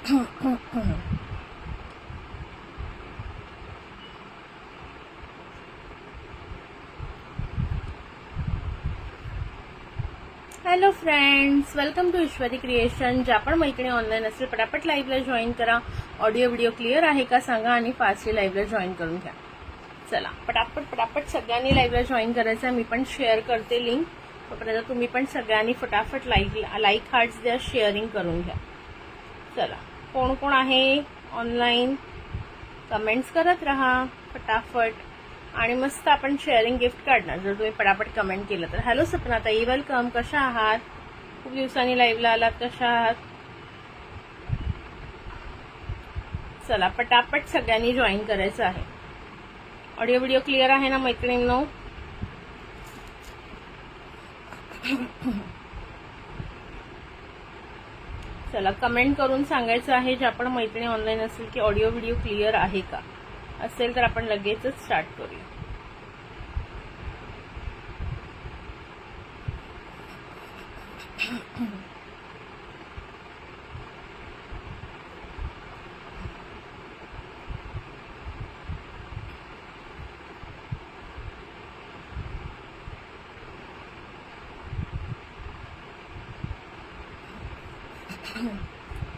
Hello friends, welcome to Ishwari creation. ज्या पण मैत्रिणी ऑनलाईन असेल पटापट लाईव्हला जॉईन करा. ऑडिओ व्हिडिओ क्लिअर आहे का सांगा आणि फास्टली लाईव्हला जॉईन करून घ्या. चला पटापट सगळ्यांनी लाईव्हला जॉईन करायचं. मी पण शेअर करते लिंक. तोपर्यंत तुम्ही पण सगळ्यांनी फटाफट लाईक हार्ट्स द्या, शेअरिंग करून घ्या. चला, कोण कोण आहे ऑनलाईन कमेंट्स करत राहा फटाफट. आणि मस्त आपण शेअरिंग गिफ्ट काढणार जर तुम्ही पटापट कमेंट केलं तर. हॅलो सपनाताई, वेलकम. कशा आहात? खूप दिवसांनी लाईव्हला आलात. कशा आहात? चला पटापट सगळ्यांनी जॉईन करायचं आहे. ऑडिओ व्हिडिओ क्लिअर आहे ना मैत्रिणींनो? चला कमेंट करून सांगायचं आहे ज्या पण मैत्रिणी ऑनलाईन असेल की ऑडिओ व्हिडिओ क्लिअर आहे का. असेल तर आपण लगेचच स्टार्ट करूया.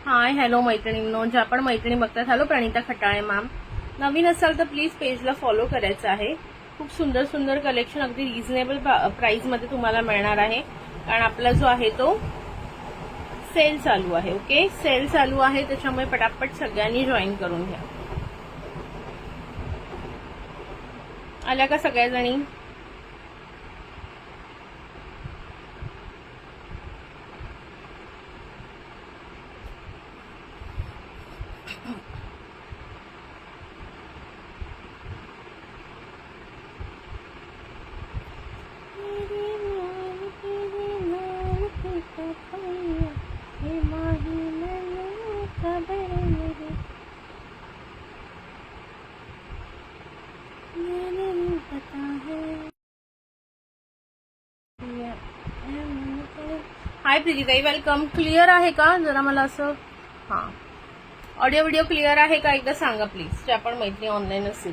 हाय, हॅलो मैत्रिणींनो. ज्या पण मैत्रिणी बघतात, हॅलो प्रणिता खटाळे मॅम. नवीन असाल तर प्लीज पेजला फॉलो करायचं आहे. खूप सुंदर सुंदर कलेक्शन अगदी रिझनेबल प्राइस मध्ये तुम्हाला मिळणार आहे. कारण आपला जो आहे तो सेल चालू आहे. ओके, सेल चालू आहे, त्याच्यामुळे पटापट सगळ्यांनी जॉईन करून घ्या. आल्या का सगळ्याजणी? हाय प्रीतीताई, वेलकम. क्लिअर आहे का? जरा मला असं ऑडिओ व्हिडिओ क्लिअर आहे का एकदा सांगा प्लीज, ज्या पण मैत्रिणी ऑनलाईन असेल.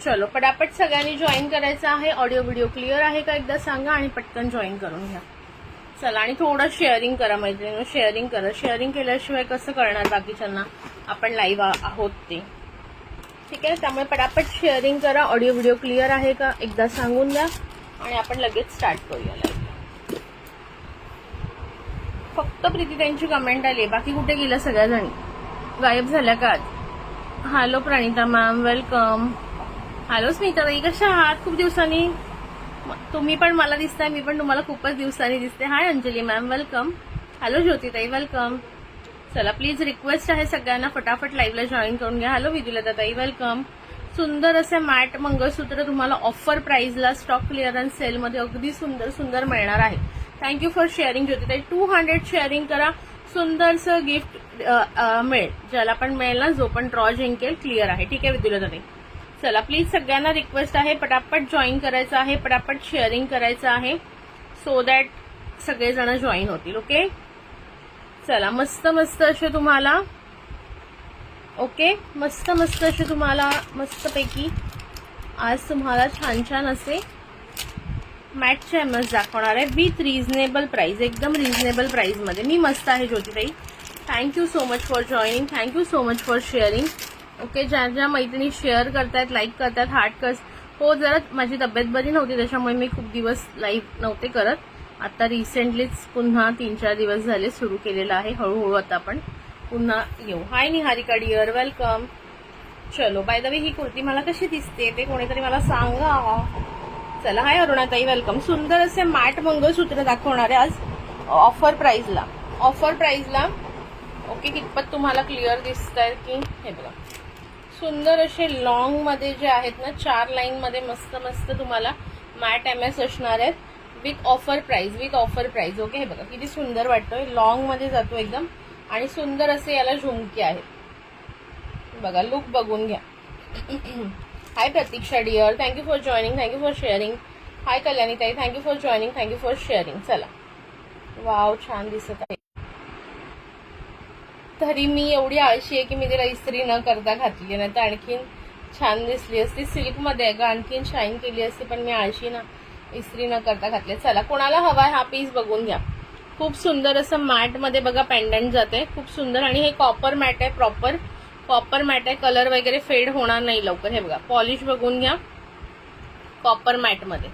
चलो पटापट सगळ्यांनी जॉईन करायचं आहे. ऑडिओ व्हिडिओ क्लिअर आहे का एकदा सांगा आणि पटकन जॉईन करून घ्या. चला, आणि थोडं शेअरिंग करा मैत्रिणी, शेअरिंग करा. शेअरिंग केल्याशिवाय कसं करणार बाकीच्यांना आपण लाईव्ह आहोत ते. ठीक आहे, त्यामुळे पटापट शेअरिंग करा. ऑडिओ व्हिडिओ क्लिअर आहे का एकदा सांगून द्या आणि आपण लगेच स्टार्ट करूया लाईव्ह. फक्त प्रीती त्यांची कमेंट आली, बाकी कुठे गेल्या सगळ्याजणी? गायब झाल्या का? Hello Pranita ma'am, welcome. Hello स्मिताताई, कशा आहात? खूप दिवसांनी. तुम्ही पण मला दिसताय, मी पण तुम्हाला खूपच दिवसांनी दिसते. Hi Anjali ma'am, welcome. Hello ज्योतिताई, वेलकम. चला प्लीज रिक्वेस्ट आहे सगळ्यांना फटाफट लाईव्हला जॉईन करून घ्या. हॅलो विदुलताताई, वेलकम. सुंदर असे मॅट मंगळसूत्र तुम्हाला ऑफर प्राइसला स्टॉक क्लिअरन्स सेलमध्ये अगदी सुंदर सुंदर मिळणार आहे. थँक्यू फॉर शेअरिंग ज्योतिताई. 200 शेअरिंग करा. सुंदरसं गिफ्ट मिळेल, ज्याला पण मिळेल ना, जो पण ड्रॉ जिंकेल. क्लिअर आहे? ठीक आहे विदुलताताई. चला प्लीज सगळ्यांना रिक्वेस्ट आहे पटापट जॉईन करायचं आहे, पटापट शेअरिंग करायचं आहे, सो दॅट सगळेजण जॉईन होतील. ओके, चला मस्त मस्त असे तुम्हाला, ओके, मस्त मस्त असे तुम्हाला मस्तपैकी आज तुम्हाला छान छान असे मॅटचे एमएस दाखवणार आहे विथ रिझनेबल प्राइस. एकदम रिझनेबल प्राइस मध्ये. मी मस्त आहे ज्योतिताई. Thank you so much for joining. Thank you so much for sharing. Okay, ज्या ज्या मैत्रिणी शेअर करतायत, लाईक करतात, हार्ट कस. हो, जरा माझी तब्येत बरी नव्हती, त्याच्यामुळे मी खूप दिवस लाईव्ह नव्हते करत. आता रिसेंटलीच पुन्हा 3-4 दिवस झाले सुरू केलेलं आहे. हळूहळू आता आपण पुन्हा येऊ. हाय निहारिका डिअर, वेलकम. चलो, बाय द वे ही कुर्ती मला कशी दिसते ते कोणीतरी मला सांगा. चला, हाय अरुणाताई, वेलकम. सुंदर असे मॅट मंगळसूत्र दाखवणार आहे आज ऑफर प्राइसला. ऑफर प्राइसला. ओके, कितपत तुम्हाला क्लिअर दिसत आहे की? हे बघा, सुंदर असे लॉंग मध्ये जे आहेत ना, 4 लाईन मध्ये मस्त मस्त तुम्हाला मॅट एमएस असणार आहेत with offer price. With offer price. Okay, हे बघा किती सुंदर वाटतोय. लॉंग मध्ये जातो एकदम आणि सुंदर असे याला झुमके आहेत. बघा, लुक बघून घ्या. Hi Pratiksha dear, thank you for joining, thank you for sharing. Hi Kalyani ताई, thank you for joining, thank you for sharing. चला, वाव, छान दिसत आहे. तरी मी एवढी आळशी आहे की मी तिला इस्त्री न करता घातली, नाही तर आणखीन छान दिसली असती. सिल्कमध्ये आहे ग, आणखीन शाईन केली असती, पण मी आळशी ना इस्त्री न करता घातली. चला, कोणाला हवा आहे हा पीस बघून घ्या. खूप सुंदर असं मॅटमध्ये बघा पेंडंट जाते, खूप सुंदर. आणि हे कॉपर मॅट आहे, प्रॉपर कॉपर मॅट आहे. कलर वगैरे फेड होणार नाही लवकर. हे बघा पॉलिश बघून घ्या, कॉपर मॅटमध्ये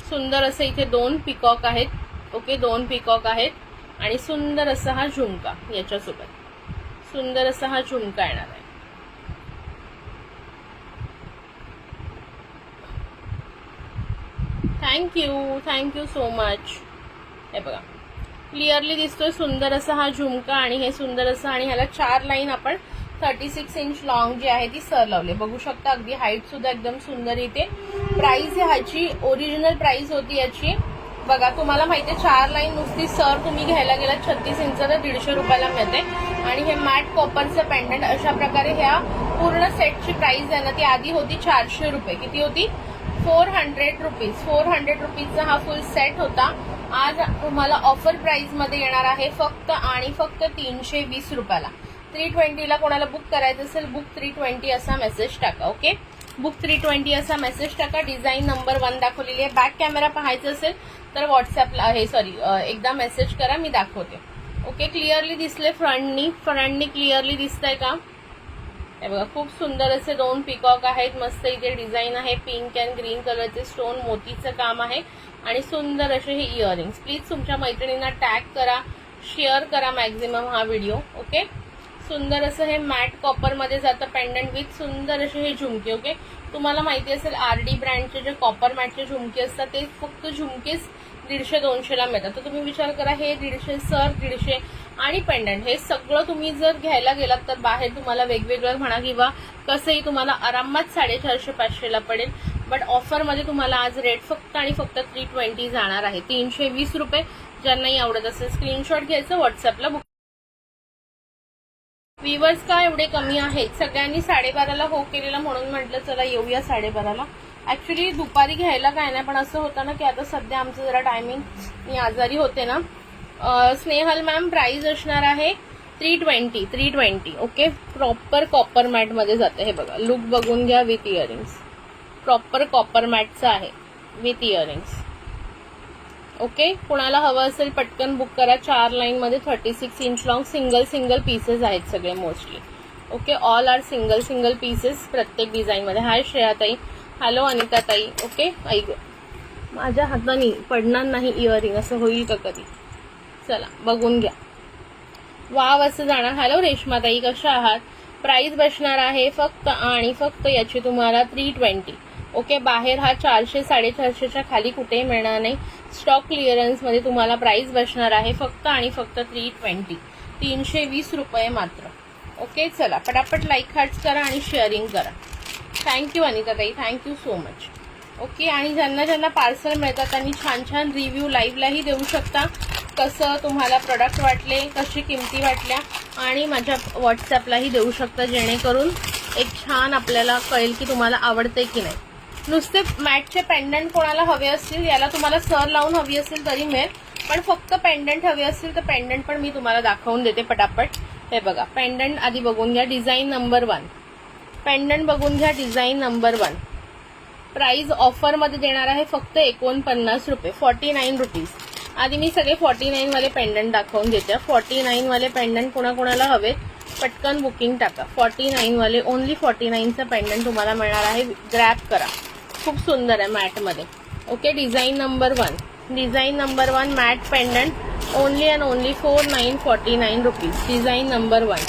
सुंदर असं. इथे 2 पिकॉक आहेत. ओके, 2 पिकॉक आहेत. आणि सुंदर असा हा झुमका, याच्यासोबत सुंदर असा हा झुमका येणार आहे. Thank you so much. हे बघा क्लिअरली दिसतोय सुंदर असा हा झुमका. आणि हे सुंदर असं, आणि ह्याला 4 लाईन आपण 36 इंच लॉंग जी आहे ती सर लावली. बघू शकता अगदी हाईट सुद्धा एकदम सुंदर. इथे प्राइस ह्याची ओरिजिनल प्राइस होती याची बघा, तुम्हाला माहितीये 4 लाईन नुसती सर तुम्ही घ्यायला गेला 36 इंच तर 150 रुपयाला मिळते. आणि हे मॅट कॉपरचं पेंडंट अशा प्रकारे ह्या पूर्ण सेटची प्राइस आहे ना ती आधी होती 400 रुपये. किती होती? 400 रुपीज. 400 रुपीजचा हा फुल सेट होता. आज तुम्हाला ऑफर प्राइस मध्ये येणार आहे फक्त आणि फक्त 320 रुपयाला. 320 ला कोणाला बुक करायचं असेल बुक 320 असा मेसेज टाका. ओके, बुक 320 असा मेसेज टाका. डिझाईन नंबर 1 दाखवलेली आहे. बॅक कॅमेरा पाहायचा असेल तर व्हॉट्सअपला एकदा मेसेज करा, मी दाखवते. ओके, क्लिअरली दिसले फ्रंटनी क्लिअरली दिसतंय का? हे बघा खूप सुंदर असे 2 पिकॉक आहेत. मस्त इथे डिझाईन आहे. पिंक अँड ग्रीन कलरचे स्टोन मोतीचं काम आहे. आणि सुंदर असे हे इयरिंग्स. प्लीज तुमच्या मैत्रिणींना टॅग करा, शेअर करा मॅक्झिमम हा व्हिडिओ. ओके, सुंदर असं हे मॅट कॉपर मध्ये जातं पेंडंट विथ सुंदर असे हे झुमके. ओके, तुम्हाला माहिती असेल आरडी ब्रँडचे जे कॉपर मॅटचे झुमके असतात ते फक्त झुमकेच 150-200 ला मिळतात. तर तुम्ही विचार करा हे 150 सर 150 आणि पेंडंट हे सगळं तुम्ही जर घ्यायला गेलात तर बाहेर तुम्हाला वेगवेगळं म्हणा किंवा कसंही तुम्हाला आरामात 450-500 ला पडेल. बट ऑफरमध्ये तुम्हाला आज रेट फक्त आणि फक्त 320 जाणार आहे. 320 रुपये. ज्यांनाही आवडत असेल स्क्रीनशॉट घ्यायचं, व्हॉट्सअपला बुक. व्ह्यूअर्स का एवढे कमी आहेत? सगळ्यांनी 12:30ला हो केलेलं म्हणून म्हटलं चला येऊया 12:30ला. ऍक्च्युली दुपारी घ्यायला काय नाही, पण असं होतं ना की आता सध्या आमचं जरा टायमिंग, मी आजारी होते ना. स्नेहल मॅम प्राइस असणार आहे 320. ओके, प्रॉपर कॉपर मॅट मध्ये जाते. हे बघा लुक बघून घ्या विथ इयरिंग्स. प्रॉपर कॉपर मॅटचं आहे विथ इयरिंग्स. ओके, कुणाला हवं असेल पटकन बुक करा. 4 लाईन मध्ये 36 इंच लॉंग सिंगल पीसेस आहेत सगळे mostly. Okay, all are single pieces प्रत्येक डिझाईन मध्ये. हाय श्रेयाताई, हॅलो अनिता ताई. ओके, ऐक माझ्या हाताने पडणार नाही इयरिंग, असं होईल का कधी? चला बघून घ्या. वाव असं जाणार. हॅलो रेश्माताई, कशा आहात? प्राइस बसणार आहे फक्त आणि फक्त याची तुम्हाला 320. ओके, बाहेर हा 400-450च्या खाली कुठेही मिळणार नाही. स्टॉक क्लिअरन्स मध्ये तुम्हाला प्राइस बसणार आहे फक्त आणि फक्त 320. 320 रुपये मात्र. ओके, चला पटापट लाईक हार्ट्स करा आणि शेअरिंग करा. Thank you Anitatai, thank you so much. Okay, आणि ज्यांना पार्सल मिळतात त्यांनी छान रिव्ह्यू लाईव्हलाही देऊ शकता. कसं तुम्हाला प्रोडक्ट वाटले, कशी किमती वाटल्या, आणि माझ्या व्हॉट्सअपलाही देऊ शकता, जेणेकरून एक छान आपल्याला कळेल की तुम्हाला आवडते की नाही. नुसते मॅटचे पेंडंट कोणाला हवे असतील, याला तुम्हाला सर लावून हवी असेल तरी मिळेल, पण फक्त पेंडंट हवे असतील तर पेंडंट पण मी तुम्हाला दाखवून देते पटापट. हे बघा पेंडंट आधी बघून घ्या. डिझाईन नंबर 1 पेंडंट बघून घ्या. Design number 1. प्राइस ऑफर मध्ये देणार आहे फक्त 49 रुपये. 49 रुपीज. आधी मी सगळे 49 वाले पेंडंट दाखवून देते. 49 वाले पेंडंट कोणाकोणाला हवे पटकन बुकिंग टाका. 49 वाले ओनली 49चं पेंडंट तुम्हाला मिळणार आहे. ग्रॅब करा. खूप सुंदर आहे मॅट मध्ये. Okay, design number 1. Design number 1 matte pendant only and only 4949 rupees. Design number 1.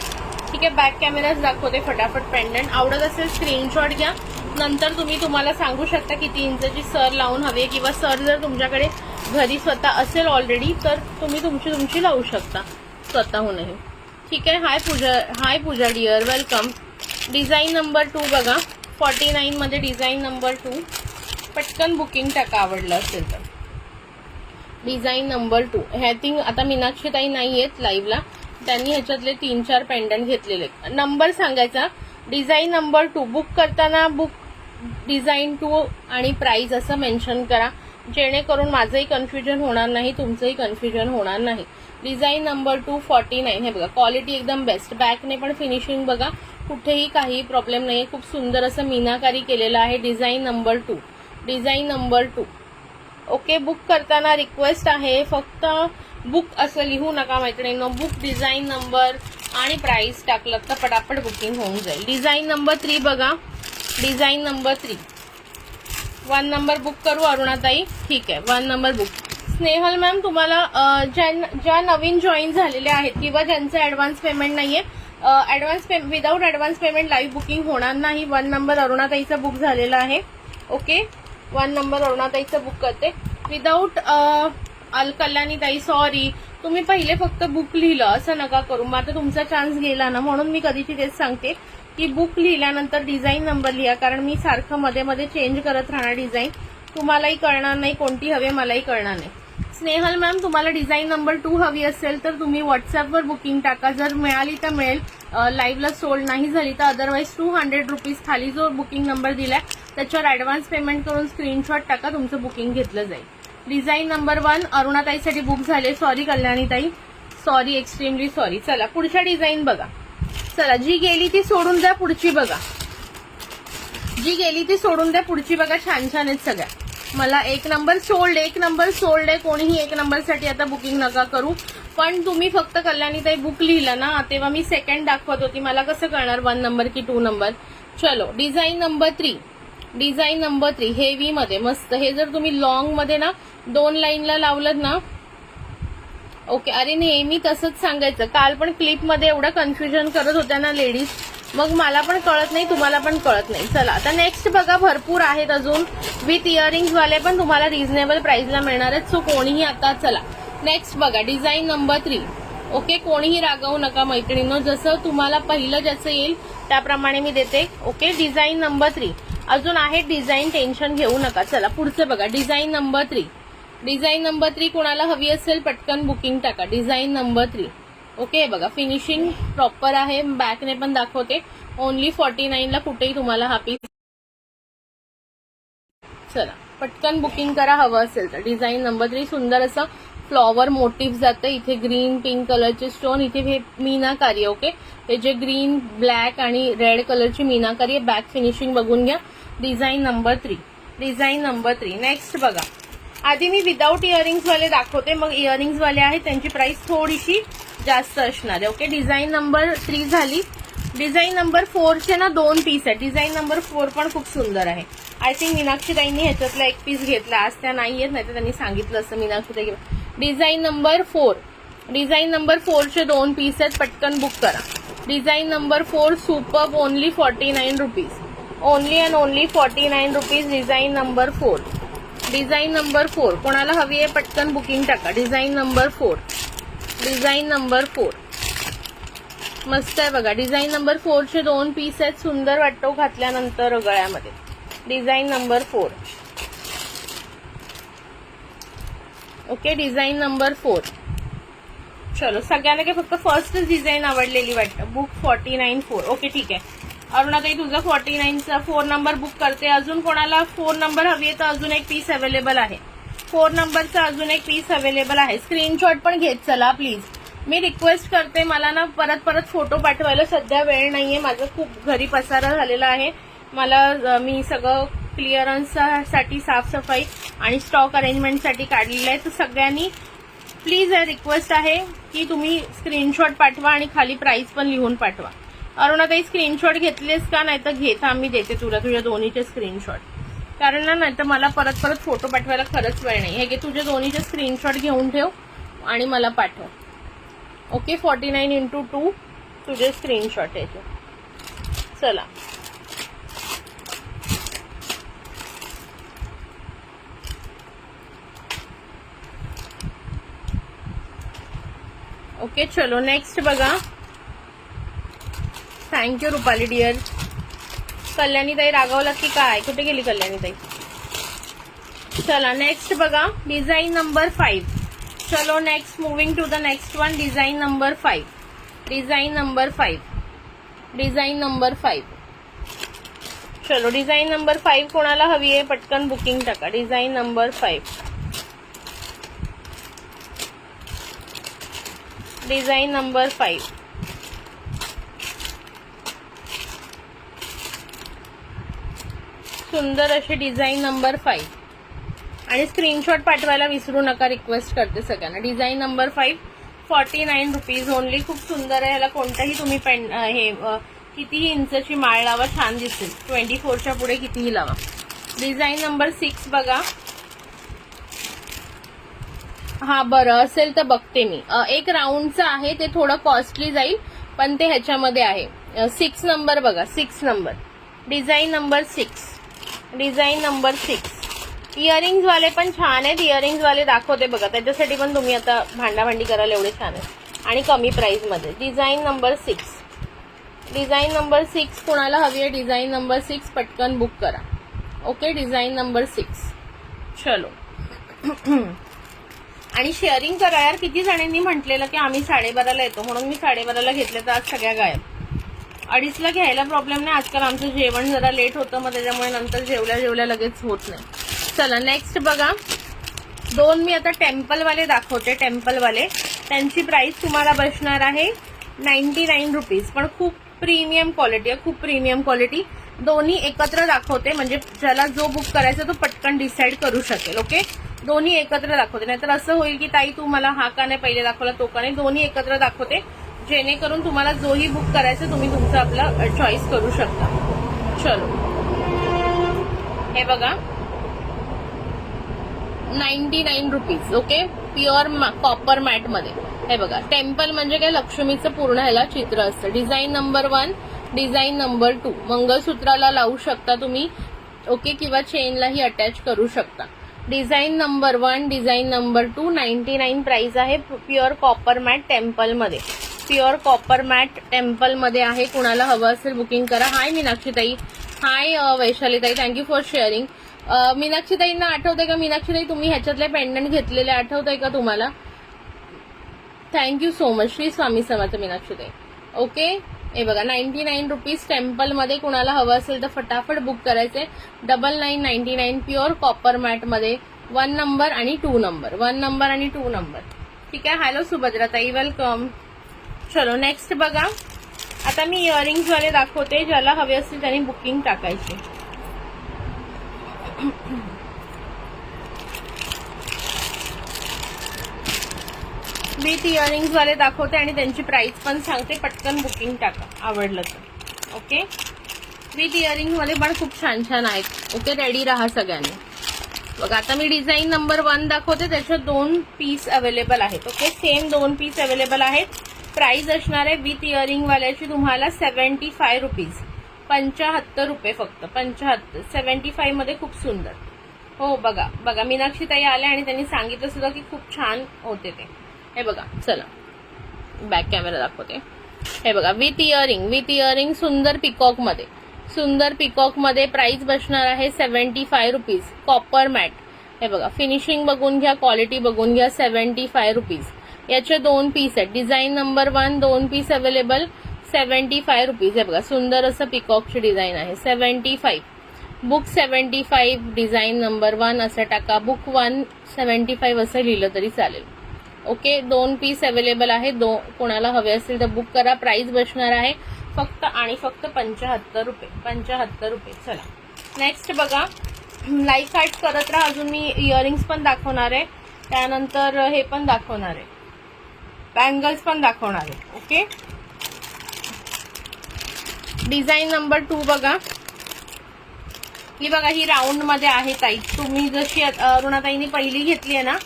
ठीक आहे, बॅक कॅमेराच दाखवते फटाफट. पेंडंट आवडत असेल स्क्रीनशॉट घ्या. नंतर तुम्हाला सांगू शकता किती इंचाची सर लावून हवी, किंवा सर जर तुमच्याकडे घरी स्वतः असेल ऑलरेडी तर तुम्ही तुमची लावू शकता स्वतःहूनही. ठीक आहे. हाय पूजा डिअर, वेलकम. डिझाईन नंबर 2 बघा. 49 मध्ये डिझाईन नंबर 2. पटकन बुकिंग टाका आवडलं असेल तर. Design number 2. ह्या थिंग आता मीनाक्षीताई नाही आहेत लाईव्हला, त्यांनी ह्याच्यातले 3-4 पेंडंट घेतलेले. नंबर सांगायचा. डिझाईन नंबर 2 बुक करताना बुक डिझाईन 2 आणि प्राइस असं मेन्शन करा. जेणेकरून माझंही कन्फ्युजन होणार नाही, तुमचंही कन्फ्युजन होणार नाही. Design number 249. हे बघा, क्वालिटी एकदम बेस्ट. बॅकने पण फिनिशिंग बघा, कुठेही काही प्रॉब्लेम नाहीये. खूप सुंदर असं मीनाकारी केलेलं आहे. Design number 2. Design number 2. Okay, book करताना रिक्वेस्ट आहे, फक्त बुक असं लिहू नका मैत्रिणींनो. बुक डिझाईन नंबर आणि प्राइस टाकलं तर पटापट बुकिंग होऊन जाईल. डिझाईन नंबर 3 बघा. Design number 3. 1 नंबर बुक करू अरुणाताई? ठीक आहे, 1 नंबर बुक. स्नेहल मॅम, तुम्हाला ज्या नवीन जॉईन झालेल्या आहेत किंवा ज्यांचं ऍडव्हान्स पेमेंट नाहीये, without advance payment live booking होणार नाही. 1 नंबर अरुणाताईचा बुक झालेला आहे. ओके, 1 नंबर अरुणाताईचं बुक करते. विदाऊट कल्याणीताई, सॉरी, तुम्ही पहिले फक्त बुक लिहिलं असं नका करू. मग आता तुमचा चान्स गेला ना, म्हणून मी कधीची तेच सांगते की बुक लिहिल्यानंतर डिझाईन नंबर लिहा, कारण मी सारखं मध्ये मध्ये चेंज करत राहणार डिझाईन. तुम्हालाही कळणार नाही कोणती हवी, मलाही कळणार नाही. स्नेहल मॅम, तुम्हाला डिझाईन नंबर 2 हवी असेल तर तुम्ही व्हॉट्सअपवर बुकिंग टाका. जर मिळाली तर मिळेल, लाईव्हला सोल्ड नाही झाली तर अदरवाईज 200 रुपीज खाली जो बुकिंग नंबर दिलाय त्याच्यावर ऍडव्हान्स पेमेंट करून स्क्रीनशॉट टाका, तुमचं बुकिंग घेतलं जाईल. डिझाईन नंबर 1 अरुणाताईसाठी बुक झाले. सॉरी कल्याणीताई, सॉरी, एक्स्ट्रीमली सॉरी. चला पुढच्या डिझाईन बघा. चला, जी गेली ती सोडून द्या, पुढची बघा. जी गेली ती सोडून द्या, पुढची बघा. छान छान आहेत सगळ्या. मला 1 नंबर सोल्ड, 1 नंबर सोल्ड आहे. कोणीही 1 नंबरसाठी आता बुकिंग नका करू. पण तुम्ही फक्त कल्याणीताई बुक लिहिलं ना, तेव्हा मी सेकंड दाखवत होती, मला कसं कळणार 1 नंबर की 2 नंबर. चलो, design number 3. Design number 3 heavy मध्ये मस्त. हे जर तुम्ही लॉंग मध्ये ना 2 लाईनला लावलं ना, ओके. अरे नेहमी तसंच सांगायचं. काल पण क्लिप मध्ये एवढं कन्फ्युजन करत होत्या ना लेडीज, मग मला पण कळत नाही, तुम्हाला पण कळत नाही. चला आता नेक्स्ट बघा, भरपूर आहेत अजून विथ इयरिंग्स वाले पण तुम्हाला रिझनेबल प्राइसला मिळणार आहेत. सो कोणीही आता, चला नेक्स्ट बघा. Design number 3. ओके, कोणीही रागवू नका मैत्रिणींनो, जसं तुम्हाला पहिलं ज्याचं येईल त्याप्रमाणे मी देते. Okay, design number 3. अजून आहे डिझाईन, टेन्शन घेऊ नका. चला पुढचे बघा. Design number 3. डिझाईन नंबर 3 कोणाला हवी असेल पटकन बुकिंग टाका. Design number 3. ओके, बघा फिनिशिंग प्रॉपर आहे. बॅकने पण दाखवते. ओनली 49 ला कुठेही तुम्हाला हा पीस. चला पटकन बुकिंग करा हवं असेल तर. डिझाईन नंबर 3 सुंदर असं फ्लॉवर मोटिव्ह जातं. इथे ग्रीन पिंक कलरचे स्टोन, इथे हे मीनाकारी आहे. ओके, हे जे ग्रीन ब्लॅक आणि रेड कलरची मीनाकारी आहे. बॅक फिनिशिंग बघून घ्या. Design number 3. Design number 3. Next बघा. आधी मी विदाऊट इयरिंग्स वाले दाखवते, मग इयरिंग्स वाले आहेत त्यांची प्राइस थोडीशी जास्त असणार आहे. ओके, डिझाईन नंबर 3 झाली. डिझाईन नंबर 4 चे ना 2 पीस आहेत. डिझाईन नंबर 4 पण खूप सुंदर आहे. आय थिंक मीनाक्षीताईंनी ह्याच्यातला 1 पीस घेतला. आज त्या नाही आहेत, नाही तर त्यांनी सांगितलं असतं मीनाक्षीताई. Design number 4. डिझाईन नंबर 4 चे 2 पीस आहेत, पटकन बुक करा. Design number 4 super, only 49 rupees. Only and only 49 rupees. Design number 4. Design number 4 कोणाला हवी आहे पटकन बुकिंग टाका. Design number 4. डिझाईन नंबर 4 मस्त आहे बघा. डिझाईन नंबर 4 चे 2 पीस आहेत. सुंदर वाटतो घातल्यानंतर गळ्यामध्ये. Design number 4. Okay, design number 4. चलो, सगळ्यांना काय फक्त फर्स्टच डिझाईन आवडलेली वाटतं. बुक 49 4. ओके, ठीक आहे. अरुणाताई तुझा 49चा 4 नंबर बुक करते. अजून कोणाला 4 नंबर हवी आहे तर अजून 1 पीस अवेलेबल आहे. 4 नंबरचा अजून 1 पीस अवेलेबल आहे. स्क्रीनशॉट पण घेत चला प्लीज. मी रिक्वेस्ट करते, मला ना परत फोटो पाठवायला सध्या वेळ नाहीये. माझं खूप घरी पसारा झालेला आहे. मी सगळं क्लिअरन्ससाठी साफसफाई आणि स्टॉक अरेंजमेंटसाठी काढलेलं आहे. तर सगळ्यांनी प्लीज रिक्वेस्ट आहे की तुम्ही स्क्रीनशॉट पाठवा आणि खाली प्राइस पण लिहून पाठवा. अरुणाताई स्क्रीनशॉट घेतलेस का? नाही तर घेत, मी देते तुझ्या दोन्हीचे स्क्रीनशॉट. कारण ना नाहीतर मला परत फोटो पाठवायला खरंच वेळ नाही. हे घे, तुझे दोन्हीचे स्क्रीनशॉट घेऊन ठेव आणि मला पाठव. ओके, 49x2 तुझे स्क्रीनशॉट याचे. चला ओके, चलो नेक्स्ट बघा. Thank you Rupali dear. कल्याणीताई रागावला की काय? कुठे गेली कल्याणीताई? चला नेक्स्ट बघा. Design number 5. चलो next, moving to the next one. Design number 5. Design number 5. Design number 5. चलो डिझाईन नंबर 5 कोणाला हवी आहे पटकन बुकिंग टाका. Design number 5. Design number 5. सुंदर अशी डिझाईन नंबर 5 आणि स्क्रीनशॉट पाठवायला विसरू नका. रिक्वेस्ट करते सगळ्यांना. Design number 5 49 rupees only. खूप सुंदर आहे. ह्याला कोणताही तुम्ही कितीही इंचची माळ लावा छान दिसेल. 24च्या पुढे कितीही लावा. डिझाईन नंबर 6 बघा. हा बरं असेल तर बघते मी. एक राऊंडचं आहे ते थोडं कॉस्टली जाईल पण ते ह्याच्यामध्ये आहे. 6 नंबर बघा. 6 number. Design number 6. Design number 6. Earrings वाले पण छान आहेत. इयरिंग्स वाले दाखवते बघा. त्याच्यासाठी पण तुम्ही आता भांडाभांडी करायला एवढे छान आहेत आणि कमी प्राइस मध्ये. Design number 6. डिझाईन नंबर 6 कोणाला हवी आहे डिझाईन नंबर 6 पटकन बुक करा. ओके. Design number 6. चलो. आणि शेअरिंग करा यार. किती जणांनी म्हटलेलं की आम्ही 12:30ला येतो म्हणून मी 12:30ला घेतले तर आज सगळ्या गायब. 2:30ला घ्यायला प्रॉब्लेम नाही. आजकाल आमचं जेवण जरा लेट होतं मग त्याच्यामुळे नंतर जेवल्या लगेच होत नाही. चला नेक्स्ट बघा. 2 मी आता टेम्पलवाले दाखवते. टेम्पलवाले त्यांची प्राइस तुम्हाला बसणार आहे 99 रुपीज. पण खूप प्रीमियम क्वालिटी आहे. खूप प्रीमियम क्वालिटी. दोन्ही एकत्र दाखवते म्हणजे ज्याला जो बुक करायचा तो पटकन डिसाईड करू शकेल. ओके. दोन्ही एकत्र दाखवते. नाहीतर असं होईल की ताई तू मला हा का नाही पहिले दाखवला तो का नाही. दोन्ही एकत्र दाखवते जेणेकरून तुम्हाला जोही बुक करायचं तुम्ही तुमचा आपला चॉईस करू शकता. चलो हे बघा 99 rupees. Okay. Pure copper matte मध्ये. हे बघा. टेम्पल म्हणजे काय लक्ष्मीचं पूर्ण ह्याला चित्र असतं. Design number 1. Design number 2. मंगळसूत्राला लावू शकता तुम्ही. ओके. किंवा चेनलाही अटॅच करू शकता. Design number 1. Design number 2. 99 price आहे. प्युअर कॉपर मॅट टेम्पल मध्ये. प्युअर कॉपर मॅट टेम्पल मध्ये आहे. कुणाला हवं असेल बुकिंग करा. हाय मीनाक्षीताई. हाय वैशालीताई. Thank you for sharing. मीनाक्षीताईंना आठवतंय का. मीनाक्षीताई तुम्ही ह्याच्यातले पेंडंट घेतलेले आठवतंय का तुम्हाला. Thank you so much. Shri Swami Samarth मीनाक्षीताई. ओके. हे बघा 99 रुपीज टेम्पल मध्ये. कुणाला हवं असेल तर फटाफट बुक करायचे. 9999 प्युअर कॉपर मॅट मध्ये. 1 नंबर आणि 2 नंबर. 1 नंबर आणि 2 नंबर. ठीक आहे. हॅलो सुभद्राताई वेलकम. चलो नेक्स्ट बघा. आता मी इयरिंग्स वाले दाखवते. ज्याला हवे असतील त्यांनी बुकिंग टाकायची. विथ इयरिंग्स वाले दाखवते आणि त्यांची प्राइस पण सांगते. पटकन बुकिंग टाका आवडलं तर. ओके. विथ इयरिंग्स मध्ये पण खूप छान छान आहेत. ओके. रेडी राहा सगळ्यांनी. बघा आता मी डिझाईन नंबर 1 दाखवते. त्याच्यात 2 पीस अवेलेबल आहेत. ओके. सेम 2 पीस अवेलेबल आहेत. प्राइस असणार आहे विथ इयरिंग वाल्याची तुम्हाला 75 रुपीज. 75 रुपये फक्त. 75. 75 मध्ये खूप सुंदर. हो बघा बघा मीनाक्षीताई आल्या आणि त्यांनी सांगितलं सुद्धा की खूप छान होते ते. हे बघा. चला बॅक कॅमेरा दाखवते. हे बघा विथ इयरिंग. विथ इयरिंग सुंदर पिकॉक मध्ये. सुंदर पिकॉक मध्ये प्राइस बसणार आहे 75 रुपीज. Copper mat. हे बघा फिनिशिंग बघून घ्या. क्वालिटी बघून घ्या. 75 रुपीज. याचे 2 पीस आहेत. Design number 1 2 piece available. 75 rupees. हे बघा सुंदर असं पिकॉकची डिझाईन आहे. 75. बुक 75. डिझाईन नंबर 1 असं टाका. बुक 1 75 असं लिहिलं तरी चालेल. ओके. 2 पीस अवेलेबल आहे. कोणाला हवे असतील तर बुक करा. प्राइस बसणार आहे फक्त आणि फक्त 75 रुपये. 75 रुपये. चला नेक्स्ट बघा. लाईक हार्ट करत राहा. अजून मी इयरिंग्स पण दाखवणार आहे. त्यानंतर हे पण दाखवणार आहे. बँगल्स पण दाखवणार आहे. ओके. डिझाईन नंबर 2 बघा. ही बघा ही राऊंड मध्ये आहे ताई. तुम्ही जशी अरुणाताईंनी पहिली घेतली आहे ना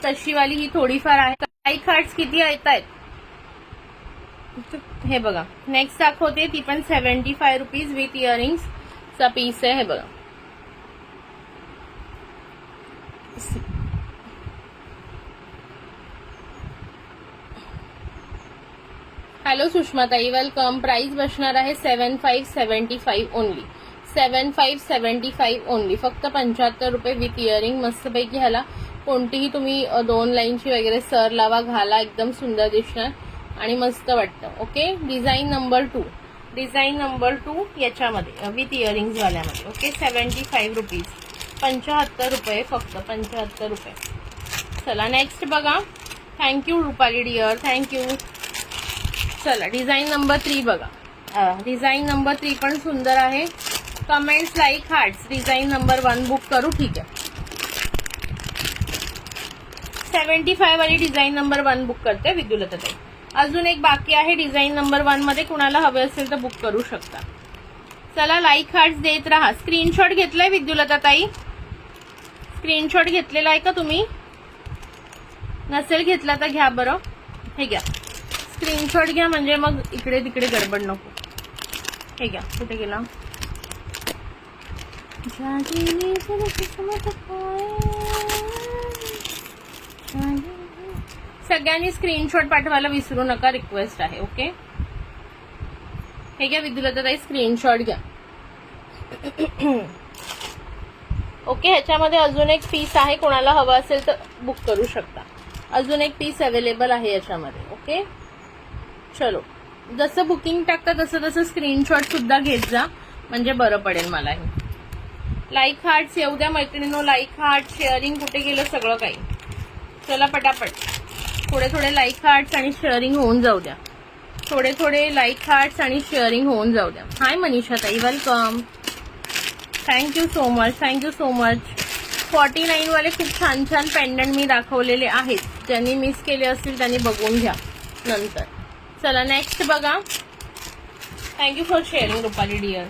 तशी वाली ही थोडीफार आहे. लाईक हार्ट्स किती येत आहेत हे बघा. नेक्स्ट दाखवते. ती पण 75 रुपीज विथ इयरिंग्स चा पीस आहे. हे बघा. Hello सुषमाताई welcome. प्राइस बसणार आहे 7575 ओनली. 7575 ओनली. फक्त 75 रुपये विथ इयरिंग. मस्तपैकी ह्याला कोणतीही तुम्ही 2 लाईनची वगैरे सर लावा घाला. एकदम सुंदर दिसणार आणि मस्त वाटतं. Okay. Design number 2. Design number 2 याच्यामध्ये विथ इयरिंग्स वाल्यामध्ये. ओके, 75 रुपीज, 75 रुपये फक्त, 75 रुपये. चला नेक्स्ट बघा. Thank you Rupali dear, thank you. चला डिझाईन नंबर 3 बघा. डिझाईन नंबर 3 पण सुंदर आहे. Comments, like, hearts. Design number 1 book करू, ठीक आहे. 75 वाली डिझाईन नंबर 1 बुक करते विद्युलताताई. अजून एक बाकी आहे डिझाईन नंबर 1 मध्ये, कुणाला हवे असेल तर बुक करू शकता. चला लाईक हार्ट्स देत राहा. स्क्रीनशॉट घेतलाय विद्युलताताई? स्क्रीनशॉट घेतलेला आहे का तुम्ही? नसेल घेतला तर घ्या बरं. हे घ्या, स्क्रीनशॉट घ्या, म्हणजे मग इकडे तिकडे गडबड नको. हे घ्या, कुठे गेला? सगळ्यांनी स्क्रीनशॉट पाठवायला विसरू नका, रिक्वेस्ट आहे. ओके, हे घ्या विद्युलताताई, स्क्रीनशॉट घ्या. ओके, ह्याच्यामध्ये अजून एक पीस आहे, कोणाला हवा असेल तर बुक करू शकता. अजून एक पीस अवेलेबल आहे याच्यामध्ये. ओके, चलो, जसं बुकिंग टाकता तसं तसं स्क्रीनशॉट सुद्धा घेत जा, म्हणजे बरं पडेल मला. हे लाईक हार्ट्स येऊ द्या मैत्रिणींनो, लाईक हार्ट, शेअरिंग कुठे गेलं सगळं काही. चला पटापट, थोडे थोडे लाईक हार्ट्स आणि शेअरिंग होऊन जाऊ द्या. थोडे थोडे लाईक हार्ट्स आणि शेअरिंग होऊन जाऊ द्या. हाय मनीषा ताई, welcome, thank you so much, thank you so much. 49 वाले खूप छान छान पेंडंट मी दाखवलेले आहेत, ज्यांनी मिस केले असतील त्यांनी बघून घ्या नंतर. चला नेक्स्ट बघा. Thank you for sharing Rupali dear.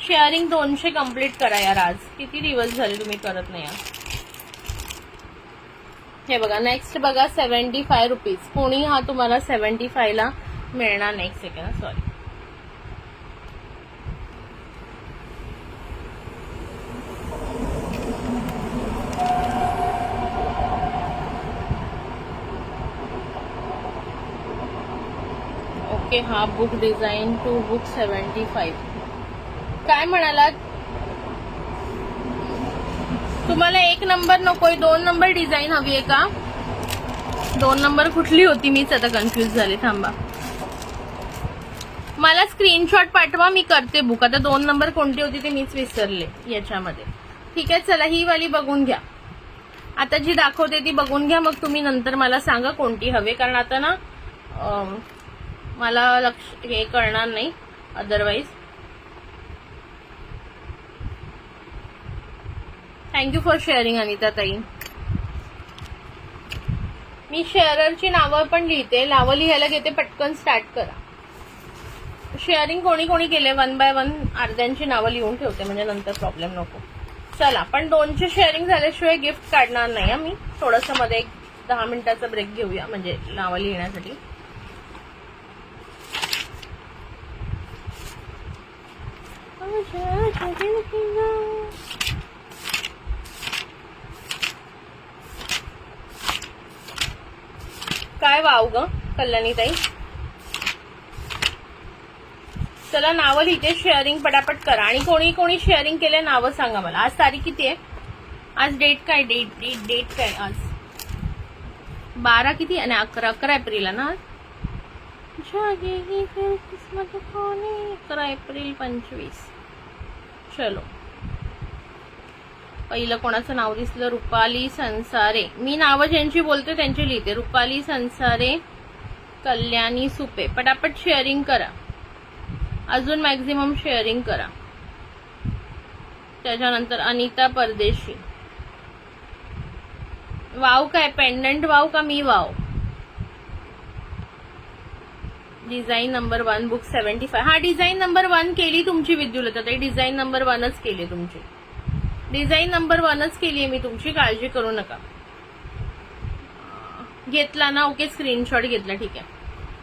Sharing 200 complete करा यार. आज किती दिवस झाले तुम्ही करत नाही यार. हे बघा, नेक्स्ट बघा. 75 रुपीज. कोणी हा तुम्हाला 75 ला मिळणार नाही. एक सेकंड, सॉरी. ओके, हा बुक डिझाईन 2 बुक 75. काय म्हणालात? तुम्हाला 1 नंबर नकोय, 2 नंबर डिझाईन हवी आहे का? 2 नंबर कुठली होती? मीच आता कन्फ्युज झाले, थांबा. मला स्क्रीनशॉट पाठवा, मी करते बुक. आता 2 नंबर कोणती होती ते मीच विसरले याच्यामध्ये. ठीक आहे, चला ही वाली बघून घ्या. आता जी दाखवते ती बघून घ्या, मग तुम्ही नंतर मला सांगा कोणती हवे, कारण आता ना मला लक्ष हे कळणार नाही otherwise. Thank you for sharing Anita ताई. मी शेअररची नावं पण लिहिते, नावं लिहायला घेते, पटकन स्टार्ट करा. शेअरिंग कोणी कोणी केले 1 बाय 1 अर्ध्यांची नावं लिहून ठेवते, म्हणजे नंतर प्रॉब्लेम नको. चला, पण 2चे शेअरिंग झाल्याशिवाय गिफ्ट काढणार नाही. मी थोडंसं मध्ये एक 10 मिनिटाचा ब्रेक घेऊया, म्हणजे नावं लिहिण्यासाठी. काय वाव ग कल्याणी ताई. चला नावं लिहिते, शेअरिंग पटापट करा. आणि कोणी कोणी शेअरिंग केले नावं सांगा मला. आज तारीख किती आहे? आज डेट काय? डेट काय आज? 12 किती आणि 11 एप्रिल ना. 11 एप्रिल 25. चलो, पहिलं कोणाचं नाव दिसलं? रुपाली संसारे. मी नावं ज्यांची बोलते त्यांची लिहिते. रुपाली संसारे, कल्याणी सुपे. पटापट शेअरिंग करा, अजून मॅक्झिमम शेअरिंग करा. त्याच्यानंतर अनिता परदेशी. वाव काय? पेंडंट वाव का मी वाव? Design number 1 book 75. हा डिझाईन नंबर 1 केली तुमची विद्युलता ताई. डिझाईन नंबर 1च केली तुमची. डिझाईन नंबर 1च केली आहे मी तुमची, काळजी करू नका. घेतला ना? ओके, स्क्रीनशॉट घेतला, ठीक आहे.